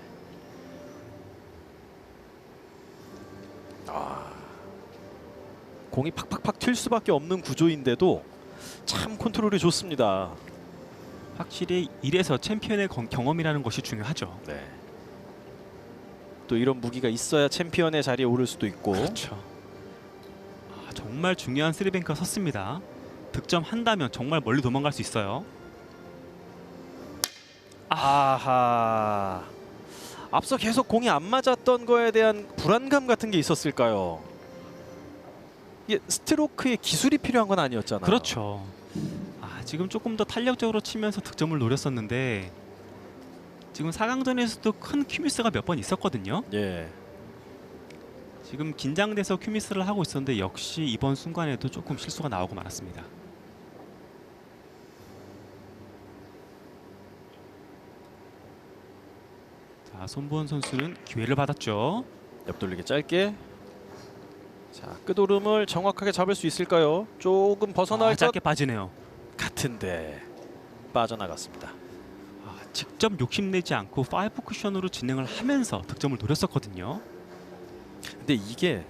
Speaker 1: 공이 팍팍팍 튈 수밖에 없는 구조인데도 참 컨트롤이 좋습니다.
Speaker 2: 확실히 이래서 챔피언의 경험이라는 것이 중요하죠.
Speaker 1: 네. 또 이런 무기가 있어야 챔피언의 자리에 오를 수도 있고.
Speaker 2: 그렇죠. 정말 중요한 쓰리뱅크가 섰습니다. 득점한다면 정말 멀리 도망갈 수 있어요.
Speaker 1: 아하. 앞서 계속 공이 안 맞았던 거에 대한 불안감 같은 게 있었을까요? 이게 스트로크의 기술이 필요한 건 아니었잖아요.
Speaker 2: 그렇죠. 지금 조금 더 탄력적으로 치면서 득점을 노렸었는데 지금 4강전에서도 큰 큐미스가 몇 번 있었거든요.
Speaker 1: 예.
Speaker 2: 지금 긴장돼서 큐미스를 하고 있었는데 역시 이번 순간에도 조금 실수가 나오고 말았습니다. 자, 손보은 선수는 기회를 받았죠.
Speaker 1: 옆돌리기 짧게. 자, 끄도름을 정확하게 잡을 수 있을까요? 조금 벗어날 것
Speaker 2: 짧게 빠지네요.
Speaker 1: 같은데. 빠져나갔습니다.
Speaker 2: 직접 욕심내지 않고 5 쿠션으로 진행을 하면서 득점을 노렸었거든요.
Speaker 1: 근데 이게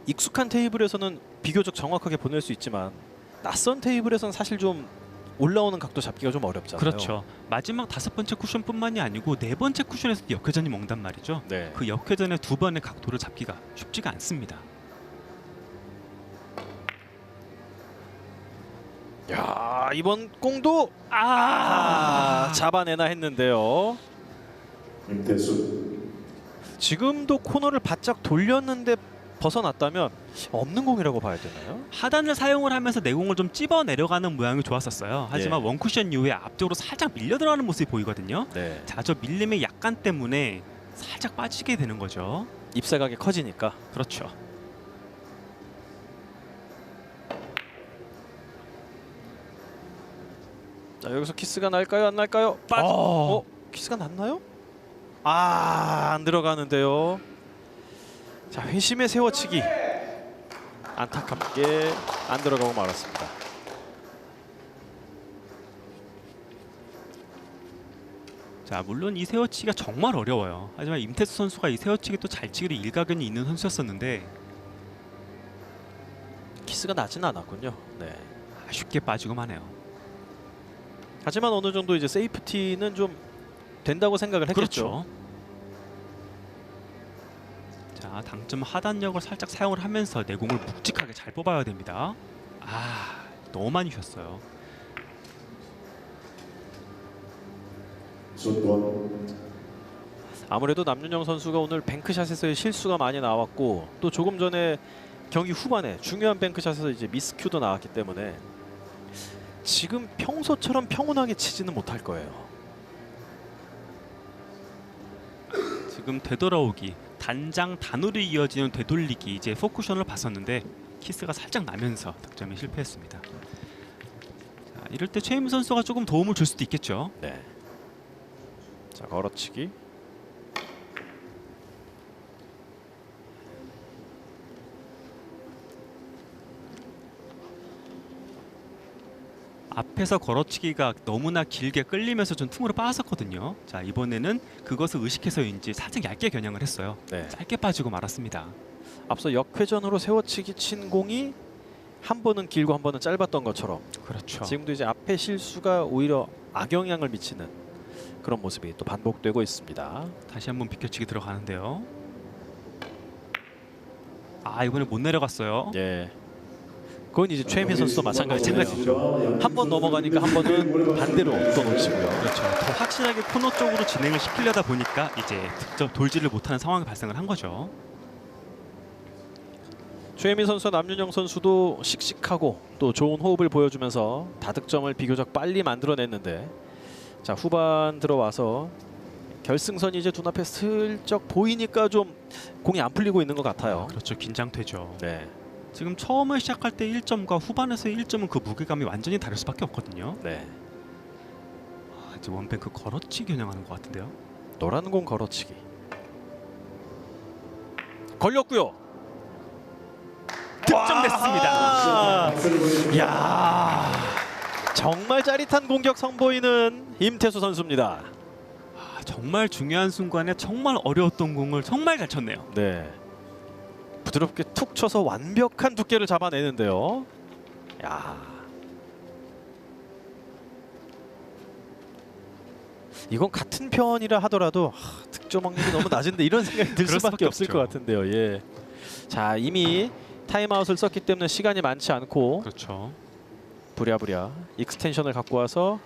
Speaker 1: 익숙한 테이블에서는 비교적 정확하게 보낼 수 있지만 낯선 테이블에서는 사실 좀 올라오는 각도 잡기가 좀 어렵잖아요.
Speaker 2: 그렇죠. 마지막 5번째 쿠션뿐만이 아니고 4번째 쿠션에서도 역회전이 먹단 말이죠.
Speaker 1: 네.
Speaker 2: 그 역회전의 2번의 각도를 잡기가 쉽지가 않습니다.
Speaker 1: 야, 이번 공도 잡아내나 했는데요.
Speaker 3: 임태수
Speaker 1: 지금도 코너를 바짝 돌렸는데 벗어났다면 없는 공이라고 봐야 되나요?
Speaker 2: 하단을 사용을 하면서 내공을 좀 찝어 내려가는 모양이 좋았었어요. 하지만 원 쿠션 이후에 앞쪽으로 살짝 밀려 들어가는 모습이 보이거든요.
Speaker 1: 네.
Speaker 2: 자, 저 밀림의 약간 때문에 살짝 빠지게 되는 거죠.
Speaker 1: 입사각이 커지니까.
Speaker 2: 그렇죠.
Speaker 1: 자, 여기서 키스가 날까요? 안 날까요? 키스가 났나요? 안 들어가는데요. 자, 회심의 세워치기. 안타깝게 안 들어가고 말았습니다.
Speaker 2: 자, 물론 이 세워치기가 정말 어려워요. 하지만 임태수 선수가 이 세워치기 또 잘 치기로 일가견이 있는 선수였었는데
Speaker 1: 키스가 나지는 않았군요. 네.
Speaker 2: 쉽게 빠지고만 해요.
Speaker 1: 하지만 어느 정도 이제 세이프티는 좀 된다고 생각을 했겠죠.
Speaker 2: 그렇죠. 자, 당점 하단력을 살짝 사용을 하면서 내공을 묵직하게 잘 뽑아야 됩니다. 너무 많이 쉬었어요.
Speaker 3: 손권
Speaker 1: 아무래도 남윤영 선수가 오늘 뱅크샷에서의 실수가 많이 나왔고 또 조금 전에 경기 후반에 중요한 뱅크샷에서 이제 미스큐도 나왔기 때문에 지금 평소처럼 평온하게 치지는 못할 거예요.
Speaker 2: 지금 되돌아오기, 단장 단으로 이어지는 되돌리기, 이제 포쿠션을 봤었는데 키스가 살짝 나면서 득점에 실패했습니다. 자, 이럴 때 최혜민 선수가 조금 도움을 줄 수도 있겠죠.
Speaker 1: 네. 자, 걸어치기.
Speaker 2: 앞에서 걸어치기가 너무나 길게 끌리면서 좀 틈으로 빠졌거든요. 자, 이번에는 그것을 의식해서인지 살짝 얇게 겨냥을 했어요.
Speaker 1: 네.
Speaker 2: 짧게 빠지고 말았습니다.
Speaker 1: 앞서 역회전으로 세워치기 친 공이 한 번은 길고 한 번은 짧았던 것처럼
Speaker 2: 그렇죠.
Speaker 1: 지금도 이제 앞에 실수가 오히려 악영향을 미치는 그런 모습이 또 반복되고 있습니다.
Speaker 2: 다시 한번 비켜치기 들어가는데요. 이번에 못 내려갔어요.
Speaker 1: 예. 그건 이제 최혜민 선수도 마찬가지 생각이죠. 한 번 넘어가니까 한 번은 반대로 또 놓치고요.
Speaker 2: 그렇죠. 더 확실하게 코너 쪽으로 진행을 시키려다 보니까 이제 득점 돌지를 못하는 상황이 발생을 한 거죠.
Speaker 1: 최혜민 선수와 남윤영 선수도 씩씩하고 또 좋은 호흡을 보여주면서 다득점을 비교적 빨리 만들어냈는데 자, 후반 들어와서 결승선이 이제 눈앞에 슬쩍 보이니까 좀 공이 안 풀리고 있는 것 같아요.
Speaker 2: 그렇죠. 긴장되죠.
Speaker 1: 네.
Speaker 2: 지금 처음에 시작할 때 1점과 후반에서의 1점은 그 무게감이 완전히 다를 수밖에 없거든요.
Speaker 1: 네.
Speaker 2: 이제 원뱅크 걸어치기 겨냥하는 것 같은데요.
Speaker 1: 노란 공 걸어치기. 걸렸고요.
Speaker 2: 득점됐습니다.
Speaker 1: 야, 정말 짜릿한 공격 선보이는 임태수 선수입니다.
Speaker 2: 정말 중요한 순간에 정말 어려웠던 공을 정말 잘 쳤네요.
Speaker 1: 네. 부드럽게 툭 쳐서 완벽한 두께를 잡아내는데요. 야. 이건 같은 편이라 하더라도 득점 확률이 너무 낮은데 이런 생각이 들
Speaker 2: 그럴
Speaker 1: 수밖에
Speaker 2: 수밖에
Speaker 1: 없을
Speaker 2: 없죠.
Speaker 1: 것 같은데요. 예. 자, 이미 타임아웃을 썼기 때문에 시간이 많지 않고
Speaker 2: 그렇죠.
Speaker 1: 부랴부랴 익스텐션을 갖고 와서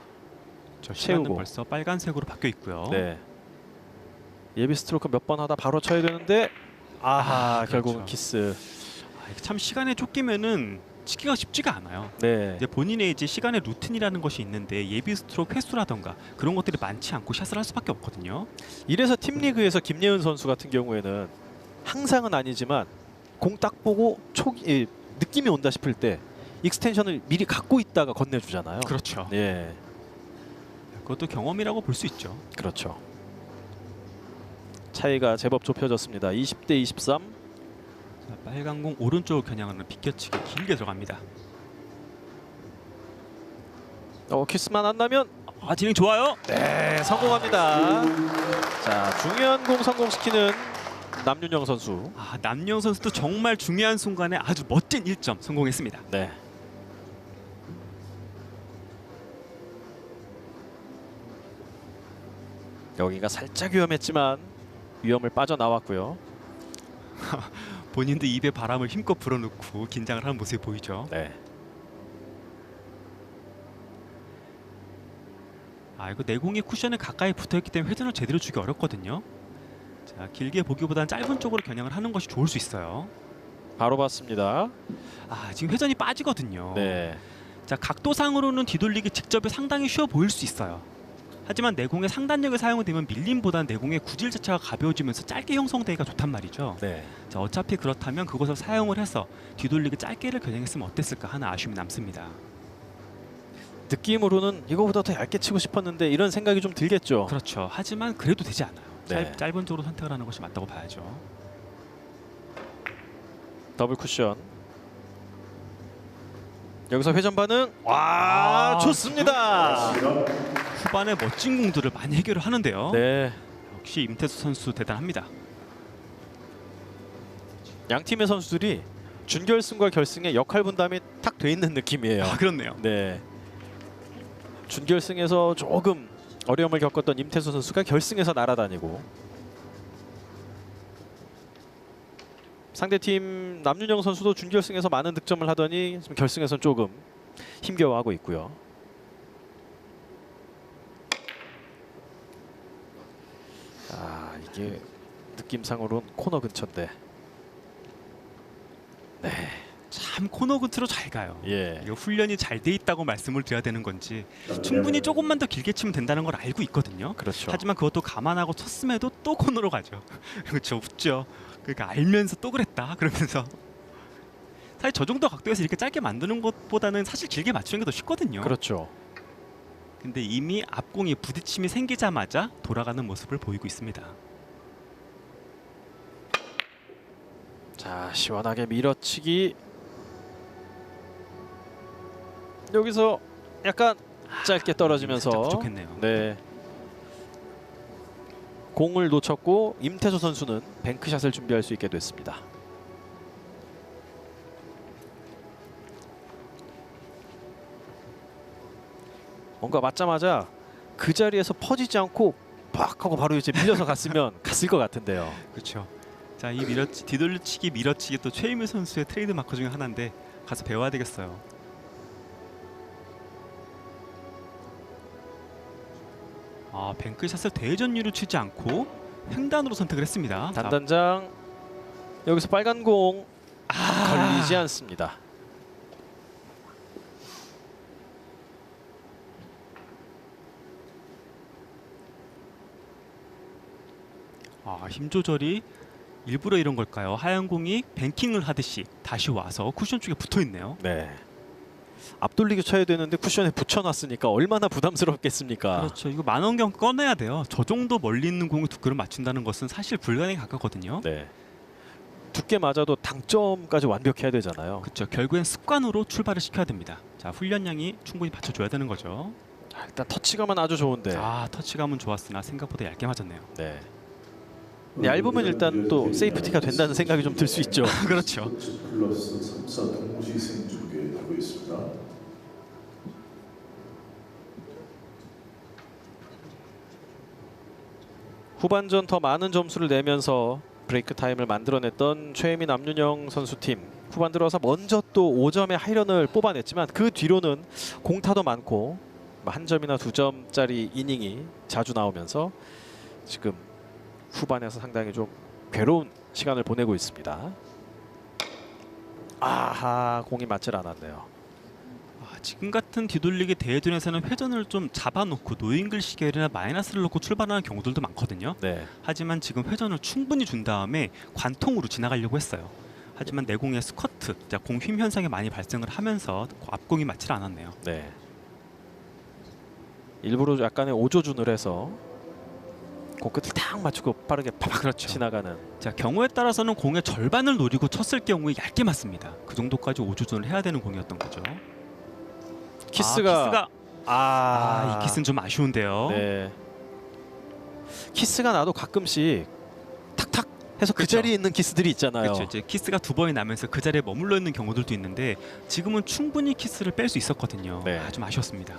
Speaker 2: 저 시간은
Speaker 1: 채우고.
Speaker 2: 벌써 빨간색으로 바뀌어 있고요.
Speaker 1: 네. 예비 스트로크 몇 번 하다 바로 쳐야 되는데 결국은
Speaker 2: 그렇죠.
Speaker 1: 키스.
Speaker 2: 이게 참 시간에 쫓기면은 치기가 쉽지가 않아요.
Speaker 1: 네.
Speaker 2: 이제 본인의 이제 시간의 루틴이라는 것이 있는데 예비 스트로크 횟수라던가 그런 것들이 많지 않고 샷을 할 수밖에 없거든요.
Speaker 1: 이래서 팀리그에서 김예은 선수 같은 경우에는 항상은 아니지만 공 딱 보고 느낌이 온다 싶을 때 익스텐션을 미리 갖고 있다가 건네주잖아요.
Speaker 2: 그렇죠.
Speaker 1: 예,
Speaker 2: 그것도 경험이라고 볼 수 있죠.
Speaker 1: 그렇죠. 차이가 제법 좁혀졌습니다. 20대 23.
Speaker 2: 자, 빨간 공 오른쪽을 겨냥하는 비껴치기 길게 들어갑니다.
Speaker 1: 키스만 안 나면
Speaker 2: 진행 좋아요.
Speaker 1: 네, 성공합니다. 자, 중요한 공 성공시키는 남윤영 선수.
Speaker 2: 남영 선수도 정말 중요한 순간에 아주 멋진 1점 성공했습니다.
Speaker 1: 네. 여기가 살짝 위험했지만 위험을 빠져나왔고요.
Speaker 2: 본인도 입에 바람을 힘껏 불어넣고 긴장을 하는 모습이 보이죠.
Speaker 1: 네.
Speaker 2: 이거 내공이 쿠션에 가까이 붙어있기 때문에 회전을 제대로 주기 어렵거든요. 자, 길게 보기보다는 짧은 쪽으로 겨냥을 하는 것이 좋을 수 있어요.
Speaker 1: 바로 봤습니다.
Speaker 2: 지금 회전이 빠지거든요.
Speaker 1: 네.
Speaker 2: 자, 각도상으로는 뒤돌리기 직접이 상당히 쉬워 보일 수 있어요. 하지만 내공의 상단력이 사용되면 밀림보다는 내공의 구질 자체가 가벼워지면서 짧게 형성되기가 좋단 말이죠.
Speaker 1: 네.
Speaker 2: 자, 어차피 그렇다면 그것을 사용을 해서 뒤돌리기 짧게를 겨냥했으면 어땠을까 하는 아쉬움이 남습니다.
Speaker 1: 느낌으로는 이거보다 더 얇게 치고 싶었는데 이런 생각이 좀 들겠죠.
Speaker 2: 그렇죠. 하지만 그래도 되지 않아요.
Speaker 1: 네.
Speaker 2: 짧은 쪽으로 선택을 하는 것이 맞다고 봐야죠.
Speaker 1: 더블 쿠션. 여기서 회전 반응. 와, 좋습니다.
Speaker 2: 후반에 멋진 공들을 많이 해결을 하는데요.
Speaker 1: 네.
Speaker 2: 역시 임태수 선수 대단합니다.
Speaker 1: 양 팀의 선수들이 준결승과 결승의 역할 분담이 탁 돼 있는 느낌이에요.
Speaker 2: 그렇네요.
Speaker 1: 네. 준결승에서 조금 어려움을 겪었던 임태수 선수가 결승에서 날아다니고 상대팀 남윤영 선수도 준결승에서 많은 득점을 하더니 지금 결승에서는 조금 힘겨워하고 있고요. 이게 느낌상으로는 코너 근처인데 네.
Speaker 2: 참 코너 근처로 잘 가요.
Speaker 1: 예.
Speaker 2: 이거 훈련이 잘 돼 있다고 말씀을 드려야 되는 건지 충분히 조금만 더 길게 치면 된다는 걸 알고 있거든요.
Speaker 1: 그렇죠.
Speaker 2: 하지만 그것도 감안하고 쳤음에도 또 코너로 가죠. 그렇죠. 웃죠. 그러니까 알면서 또 그랬다 그러면서 사실 저 정도 각도에서 이렇게 짧게 만드는 것보다는 사실 길게 맞추는 게 더 쉽거든요.
Speaker 1: 그렇죠.
Speaker 2: 근데 이미 앞공이 부딪힘이 생기자마자 돌아가는 모습을 보이고 있습니다.
Speaker 1: 자, 시원하게 밀어치기. 여기서 약간 짧게 떨어지면서
Speaker 2: 살짝 부족했네요.
Speaker 1: 네. 공을 놓쳤고 임태수 선수는 뱅크샷을 준비할 수 있게 됐습니다. 뭔가 맞자마자 그 자리에서 퍼지지 않고 팍 하고 바로 이제 밀려서 갔으면 갔을 것 같은데요.
Speaker 2: 그렇죠. 자, 이 뒤돌리치기 밀어치기 또 최희민 선수의 트레이드 마커 중에 하나인데 가서 배워야 되겠어요. 뱅크샷을 대전유로 치지 않고 횡단으로 선택을 했습니다.
Speaker 1: 단단장 여기서 빨간 공 걸리지 않습니다.
Speaker 2: 힘 조절이 일부러 이런 걸까요? 하얀 공이 뱅킹을 하듯이 다시 와서 쿠션 쪽에 붙어 있네요.
Speaker 1: 네. 앞돌리기 쳐야 되는데 쿠션에 붙여놨으니까 얼마나 부담스럽겠습니까?
Speaker 2: 그렇죠. 이거 만원경 꺼내야 돼요. 저 정도 멀리 있는 공을 두께를 맞춘다는 것은 사실 불가능에 가깝거든요.
Speaker 1: 네. 두께 맞아도 당점까지 완벽해야 되잖아요.
Speaker 2: 그렇죠. 결국엔 습관으로 출발을 시켜야 됩니다. 자, 훈련량이 충분히 받쳐줘야 되는 거죠.
Speaker 1: 일단 터치감은 아주 좋은데.
Speaker 2: 터치감은 좋았으나 생각보다 얇게 맞았네요.
Speaker 1: 네. 얇으면 일단 또 세이프티가 된다는 생각이 좀 들 수 있죠.
Speaker 2: 그렇죠.
Speaker 3: 플러스 3사 동시 생중계하고 있습니다.
Speaker 1: 후반전 더 많은 점수를 내면서 브레이크 타임을 만들어냈던 최혜민 남윤영 선수팀 후반 들어서 먼저 또 5점의 하이런을 뽑아냈지만 그 뒤로는 공타도 많고 한 점이나 2점짜리 이닝이 자주 나오면서 지금 후반에서 상당히 좀 괴로운 시간을 보내고 있습니다. 공이 맞질 않았네요.
Speaker 2: 지금 같은 뒤돌리기 대회전에서는 회전을 좀 잡아놓고 노잉글 시계나 마이너스를 놓고 출발하는 경우들도 많거든요.
Speaker 1: 네.
Speaker 2: 하지만 지금 회전을 충분히 준 다음에 관통으로 지나가려고 했어요. 하지만 내공의 스쿼트, 공 힘 현상이 많이 발생을 하면서 앞공이 맞질 않았네요.
Speaker 1: 네. 일부러 약간의 오조준을 해서 공 끝을 탁 맞추고 빠르게 팍 지나가는.
Speaker 2: 자, 경우에 따라서는 공의 절반을 노리고 쳤을 경우에 얇게 맞습니다. 그 정도까지 오조준을 해야 되는 공이었던 거죠.
Speaker 1: 키스가
Speaker 2: 이 키스는 좀 아쉬운데요.
Speaker 1: 네. 키스가 나도 가끔씩 탁탁 해서 그
Speaker 2: 그쵸.
Speaker 1: 자리에 있는 키스들이 있잖아요.
Speaker 2: 그렇죠. 이제 키스가 2번이 나면서 그 자리에 머물러 있는 경우들도 있는데 지금은 충분히 키스를 뺄 수 있었거든요.
Speaker 1: 네.
Speaker 2: 좀 아쉬웠습니다.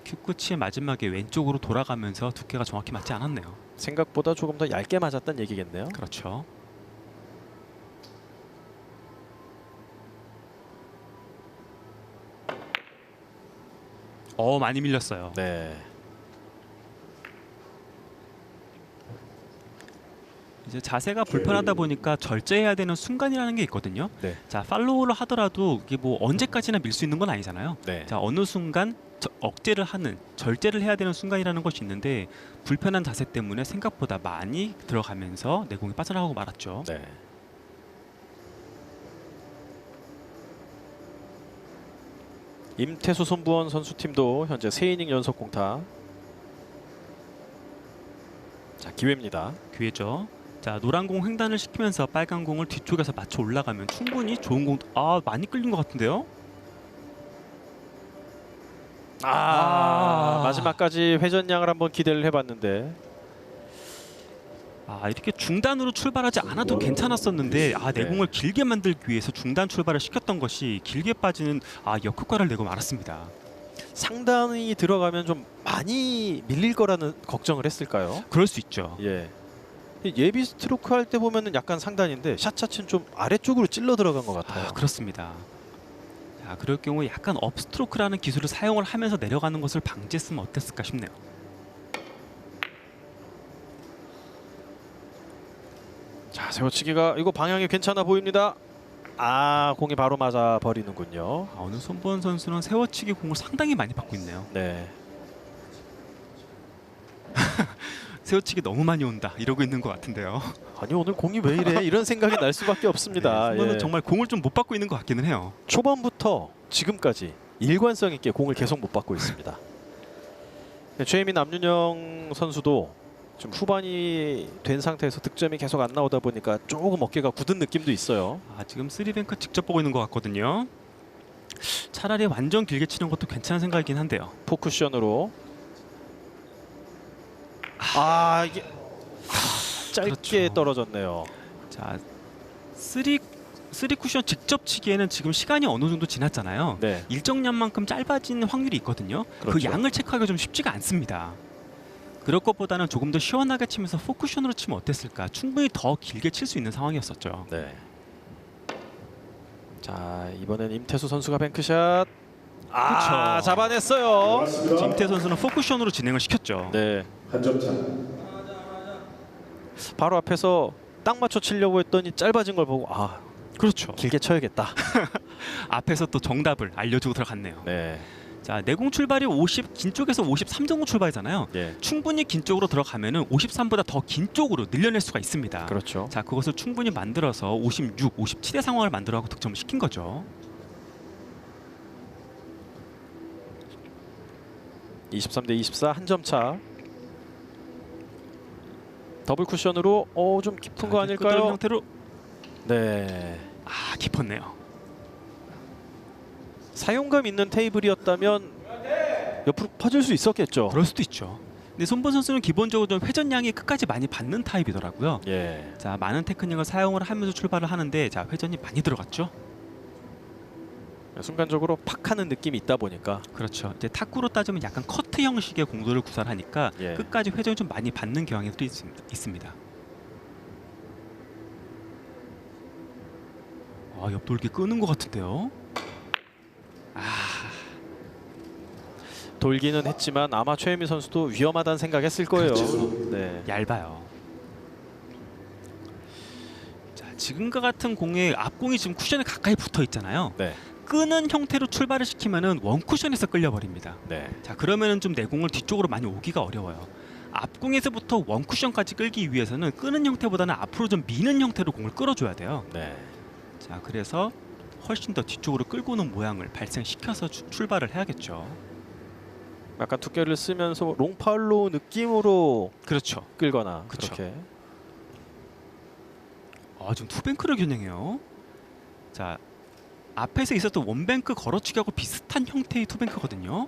Speaker 2: 큐 끝이 마지막에 왼쪽으로 돌아가면서 두께가 정확히 맞지 않았네요.
Speaker 1: 생각보다 조금 더 얇게 맞았다는 얘기겠네요.
Speaker 2: 그렇죠. 많이 밀렸어요.
Speaker 1: 네.
Speaker 2: 이제 자세가 불편하다 보니까 절제해야 되는 순간이라는 게 있거든요.
Speaker 1: 네.
Speaker 2: 자, 팔로우를 하더라도 이게 뭐 언제까지나 밀 수 있는 건 아니잖아요.
Speaker 1: 네.
Speaker 2: 자, 어느 순간 억제를 하는, 절제를 해야 되는 순간이라는 것이 있는데 불편한 자세 때문에 생각보다 많이 들어가면서 내공이 빠져나가고 말았죠.
Speaker 1: 네. 임태수 손부원 선수팀도 현재 3이닝 연속 공타. 자, 기회입니다.
Speaker 2: 기회죠. 자, 노란 공 횡단을 시키면서 빨간 공을 뒤쪽에서 맞춰 올라가면 충분히 좋은 공. 많이 끌린 것 같은데요.
Speaker 1: 마지막까지 회전량을 한번 기대를 해봤는데
Speaker 2: 이렇게 중단으로 출발하지 않아도 괜찮았었는데 내공을 길게 만들기 위해서 중단 출발을 시켰던 것이 길게 빠지는 역효과를 내고 말았습니다.
Speaker 1: 상단이 들어가면 좀 많이 밀릴 거라는 걱정을 했을까요?
Speaker 2: 그럴 수 있죠.
Speaker 1: 예. 예비 스트로크 할 때 보면은 약간 상단인데 샷 자체는 좀 아래쪽으로 찔러 들어간 것 같아요.
Speaker 2: 그렇습니다. 자, 그럴 경우 약간 업스트로크라는 기술을 사용을 하면서 내려가는 것을 방지했으면 어땠을까 싶네요.
Speaker 1: 자, 세워치기가 이거 방향이 괜찮아 보입니다. 공이 바로 맞아 버리는군요.
Speaker 2: 오늘 손보원 선수는 세워치기 공을 상당히 많이 받고 있네요.
Speaker 1: 네.
Speaker 2: 세워치기 너무 많이 온다 이러고 있는 것 같은데요.
Speaker 1: 아니 오늘 공이 왜 이래? 이런 생각이 날 수밖에 없습니다.
Speaker 2: 손보원은
Speaker 1: 예.
Speaker 2: 정말 공을 좀 못 받고 있는 것 같기는 해요.
Speaker 1: 초반부터 지금까지 일관성 있게 공을 계속 못 받고 있습니다. 최혜민 남윤영 선수도 지금 후반이 된 상태에서 득점이 계속 안 나오다 보니까 조금 어깨가 굳은 느낌도 있어요.
Speaker 2: 지금 3뱅크 직접 보고 있는 것 같거든요. 차라리 완전 길게 치는 것도 괜찮은 생각이긴 한데요.
Speaker 1: 포쿠션으로 이게 짧게
Speaker 2: 그렇죠.
Speaker 1: 떨어졌네요.
Speaker 2: 자, 3 쿠션 직접 치기에는 지금 시간이 어느 정도 지났잖아요.
Speaker 1: 네.
Speaker 2: 일정량만큼 짧아진 확률이 있거든요. 그
Speaker 1: 그렇죠.
Speaker 2: 양을 체크하기가 좀 쉽지가 않습니다. 그럴 것보다는 조금 더 시원하게 치면서 포쿠션으로 치면 어땠을까? 충분히 더 길게 칠 수 있는 상황이었었죠.
Speaker 1: 네. 자, 이번엔 임태수 선수가 뱅크샷.
Speaker 2: 그쵸.
Speaker 1: 잡아냈어요.
Speaker 2: 임태 선수는 포쿠션으로 진행을 시켰죠.
Speaker 1: 네.
Speaker 3: 한 점 차.
Speaker 1: 바로 앞에서 딱 맞춰 치려고 했더니 짧아진 걸 보고
Speaker 2: 그렇죠.
Speaker 1: 길게 쳐야겠다.
Speaker 2: 앞에서 또 정답을 알려주고 들어갔네요.
Speaker 1: 네.
Speaker 2: 자, 내공 출발이 50, 긴 쪽에서 53 정도 출발이잖아요.
Speaker 1: 네.
Speaker 2: 충분히 긴 쪽으로 들어가면은 53보다 더 긴 쪽으로 늘려낼 수가 있습니다.
Speaker 1: 그렇죠.
Speaker 2: 자, 그것을 충분히 만들어서 56, 57의 상황을 만들어가고 득점을 시킨 거죠.
Speaker 1: 23대 24 한 점 차. 더블 쿠션으로 좀 깊은 거
Speaker 2: 끄드름
Speaker 1: 아닐까요?
Speaker 2: 형태로
Speaker 1: 네.
Speaker 2: 깊었네요.
Speaker 1: 사용감 있는 테이블이었다면 옆으로 퍼질 수 있었겠죠.
Speaker 2: 그럴 수도 있죠. 근데 손본 선수는 기본적으로 좀 회전량이 끝까지 많이 받는 타입이더라고요.
Speaker 1: 예.
Speaker 2: 자, 많은 테크닉을 사용을 하면서 출발을 하는데 자, 회전이 많이 들어갔죠.
Speaker 1: 순간적으로 팍 하는 느낌이 있다 보니까
Speaker 2: 그렇죠. 이제 탁구로 따지면 약간 커트 형식의 공도를 구사하니까
Speaker 1: 예.
Speaker 2: 끝까지 회전이 좀 많이 받는 경향이 있습니다. 옆돌기 끄는 것 같은데요.
Speaker 1: 돌기는 했지만 아마 최혜미 선수도 위험하다는 생각했을 거예요.
Speaker 2: 그렇죠.
Speaker 1: 네.
Speaker 2: 얇아요. 자, 지금과 같은 공에 앞공이 지금 쿠션에 가까이 붙어 있잖아요.
Speaker 1: 네.
Speaker 2: 끄는 형태로 출발을 시키면은 원 쿠션에서 끌려 버립니다.
Speaker 1: 네.
Speaker 2: 자, 그러면은 좀 내공을 뒤쪽으로 많이 오기가 어려워요. 앞공에서부터 원 쿠션까지 끌기 위해서는 끄는 형태보다는 앞으로 좀 미는 형태로 공을 끌어줘야 돼요.
Speaker 1: 네.
Speaker 2: 자, 그래서 훨씬 더 뒤쪽으로 끌고 오는 모양을 발생시켜서 출발을 해야겠죠.
Speaker 1: 약간 두께를 쓰면서 롱팔로 느낌으로
Speaker 2: 그렇죠.
Speaker 1: 끌거나
Speaker 2: 그쵸.
Speaker 1: 그렇게.
Speaker 2: 지금 투뱅크를 겨냥해요. 자, 앞에서 있었던 원뱅크 걸어치기하고 비슷한 형태의 투뱅크거든요.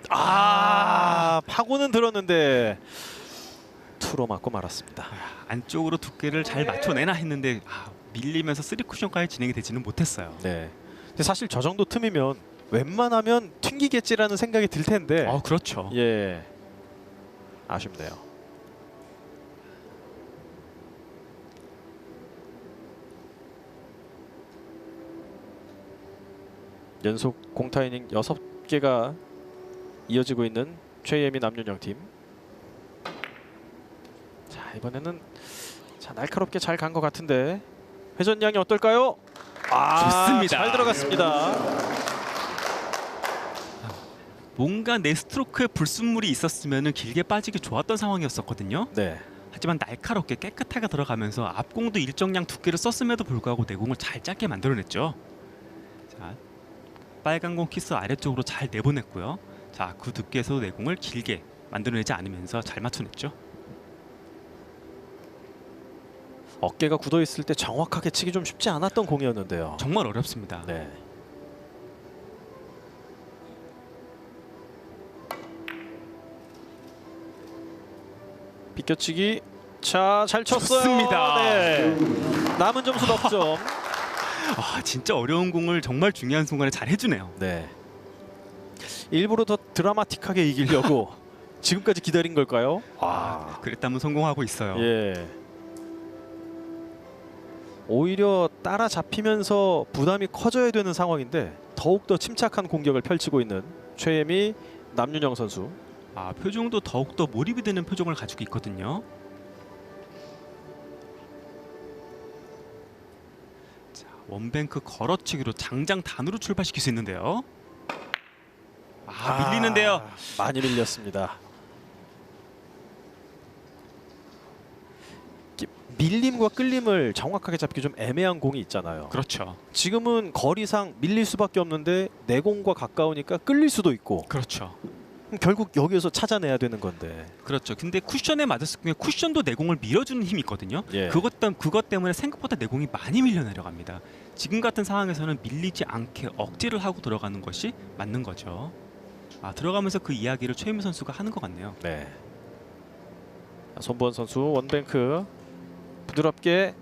Speaker 1: 파고는 들었는데 투로 맞고 말았습니다.
Speaker 2: 안쪽으로 두께를 잘 맞춰내나 했는데 밀리면서 3쿠션까지 진행이 되지는 못했어요.
Speaker 1: 네. 근데 사실 저 정도 틈이면 웬만하면 튕기겠지라는 생각이 들 텐데.
Speaker 2: 그렇죠.
Speaker 1: 예. 아쉽네요. 연속 공타 이닝 6개가 이어지고 있는 최예미 남윤영 팀. 자, 이번에는 날카롭게 잘 간 것 같은데 회전량이 어떨까요?
Speaker 2: 좋습니다.
Speaker 1: 잘 들어갔습니다.
Speaker 2: 뭔가 내 스트로크에 불순물이 있었으면 길게 빠지기 좋았던 상황이었었거든요.
Speaker 1: 네.
Speaker 2: 하지만 날카롭게 깨끗하게 들어가면서 앞공도 일정량 두께를 썼음에도 불구하고 내공을 잘 짧게 만들어냈죠. 자, 빨간 공 키스 아래쪽으로 잘 내보냈고요. 자, 그 두께에서 내공을 길게 만들어내지 않으면서 잘 맞춰냈죠.
Speaker 1: 어깨가 굳어 있을 때 정확하게 치기 좀 쉽지 않았던 공이었는데요.
Speaker 2: 정말 어렵습니다.
Speaker 1: 네. 비껴치기. 자, 잘 쳤어요.
Speaker 2: 좋습니다.
Speaker 1: 네. 남은 점수 넉 점.
Speaker 2: 진짜 어려운 공을 정말 중요한 순간에 잘 해주네요.
Speaker 1: 네. 일부러 더 드라마틱하게 이기려고 지금까지 기다린 걸까요?
Speaker 2: 그랬다면 성공하고 있어요.
Speaker 1: 예. 오히려 따라잡히면서 부담이 커져야 되는 상황인데 더욱더 침착한 공격을 펼치고 있는 최예미 남윤영 선수.
Speaker 2: 표정도 더욱더 몰입이 되는 표정을 가지고 있거든요. 자, 원뱅크 걸어치기로 장장 단으로 출발시킬 수 있는데요. 밀리는데요.
Speaker 1: 많이 밀렸습니다. 밀림과 끌림을 정확하게 잡기 좀 애매한 공이 있잖아요.
Speaker 2: 그렇죠.
Speaker 1: 지금은 거리상 밀릴 수밖에 없는데 내공과 가까우니까 끌릴 수도 있고.
Speaker 2: 그렇죠.
Speaker 1: 그럼 결국 여기에서 찾아내야 되는 건데.
Speaker 2: 그렇죠. 근데 쿠션에 맞았을 경우에 쿠션도 내공을 밀어주는 힘이 있거든요.
Speaker 1: 예.
Speaker 2: 그것 때문에 생각보다 내공이 많이 밀려 내려갑니다. 지금 같은 상황에서는 밀리지 않게 억지를 하고 들어가는 것이 맞는 거죠. 들어가면서 그 이야기를 최예미 선수가 하는 것 같네요.
Speaker 1: 네. 손보원 선수 원뱅크 부드럽게.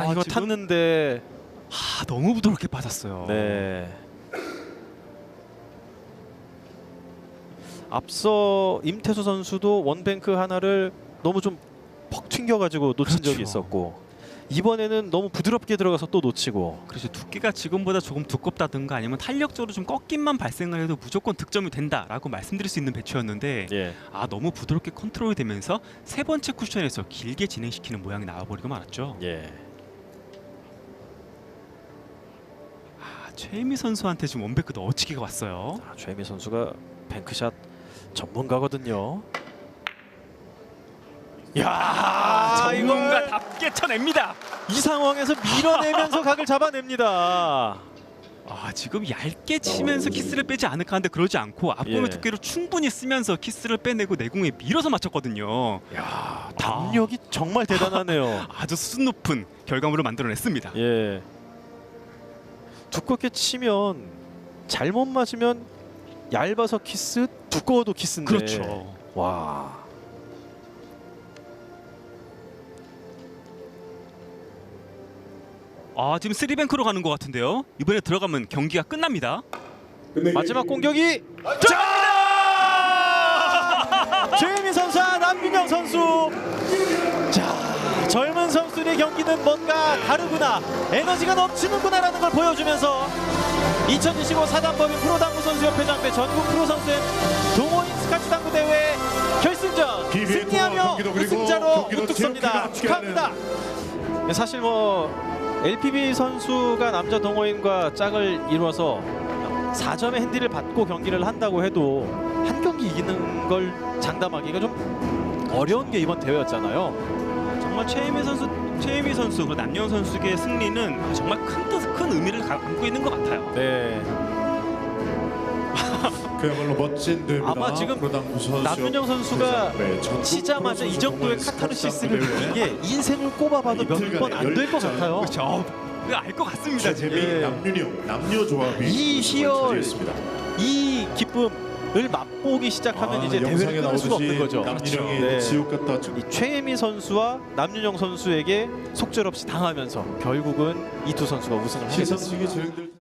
Speaker 1: 이거
Speaker 2: 지금?
Speaker 1: 탔는데.
Speaker 2: 너무 부드럽게 빠졌어요.
Speaker 1: 네. 앞서 임태수 선수도 원뱅크 하나를 너무 좀 퍽 튕겨가지고 놓친
Speaker 2: 그렇죠.
Speaker 1: 적이 있었고 이번에는 너무 부드럽게 들어가서 또 놓치고.
Speaker 2: 그래서 두께가 지금보다 조금 두껍다든가 아니면 탄력적으로 좀 꺾임만 발생을 해도 무조건 득점이 된다라고 말씀드릴 수 있는 배치였는데
Speaker 1: 예.
Speaker 2: 너무 부드럽게 컨트롤이 되면서 세 번째 쿠션에서 길게 진행시키는 모양이 나와버리고 말았죠.
Speaker 1: 예.
Speaker 2: 최예미 선수한테 지금 원뱅크 넣어치기가 왔어요.
Speaker 1: 최예미 선수가 뱅크샷 전문가거든요.
Speaker 2: 전문가답게 쳐냅니다.
Speaker 1: 이 상황에서 밀어내면서 각을 잡아냅니다.
Speaker 2: 지금 얇게 치면서 키스를 빼지 않을까 하는데 그러지 않고 앞공의
Speaker 1: 예.
Speaker 2: 두께를 충분히 쓰면서 키스를 빼내고 내공에 밀어서 맞췄거든요.
Speaker 1: 담력이 정말 대단하네요.
Speaker 2: 아주 수준 높은 결과물을 만들어냈습니다.
Speaker 1: 예. 두껍게 치면 잘못 맞으면 얇아서 키스, 두꺼워도 키스인데.
Speaker 2: 그렇죠.
Speaker 1: 와.
Speaker 2: 지금 3뱅크로 가는 것 같은데요. 이번에 들어가면 경기가 끝납니다.
Speaker 1: 마지막 공격이 자! 최예미 선수와 남윤영 선수. 자, 젊은 선수들의 경기는 뭔가 다르구나, 에너지가 넘치는구나라는 걸 보여주면서 2025 사단법인 프로당구 선수협회장배 전국 프로선수연 동호인 스카치 당구 대회 결승전 승리하며 우승자로 우뚝 섭니다. 축하합니다. 사실 LPB 선수가 남자 동호인과 짝을 이루어서 4점의 핸디를 받고 경기를 한다고 해도 한 경기 이기는 걸 장담하기가 좀 어려운 게 이번 대회였잖아요.
Speaker 2: 정말 최예미 선수 그리고 남영 선수의 승리는 정말 큰 의미를 안고 있는 것 같아요.
Speaker 1: 네.
Speaker 3: 그야말로 멋진 대회입니다.
Speaker 1: 아마 지금
Speaker 3: 프로당구 선수
Speaker 1: 남윤영 선수가
Speaker 3: 네, 전국
Speaker 1: 치자마자 이
Speaker 3: 프로선수
Speaker 1: 정도의
Speaker 3: 동호회
Speaker 1: 카타르시스를
Speaker 3: 스포츠
Speaker 1: 느낀 게 인생을 꼽아봐도 몇 번 안 될 것 같아요.
Speaker 2: 그렇죠. 알 것 같습니다.
Speaker 3: 최재미,
Speaker 1: 예.
Speaker 3: 남윤영, 남녀 조합이
Speaker 1: 이 희열,
Speaker 3: 차지했습니다.
Speaker 1: 이 기쁨을 맛보기 시작하면 이제
Speaker 3: 영상에
Speaker 1: 대회를 끊을 수가 없는 거죠.
Speaker 3: 남윤영이
Speaker 1: 네.
Speaker 3: 지옥 같다.
Speaker 1: 이 최혜미 선수와 남윤영 선수에게 속절없이 당하면서 결국은 이 두 선수가 우승을 하게 됐습니다.
Speaker 3: 시상식이 진행될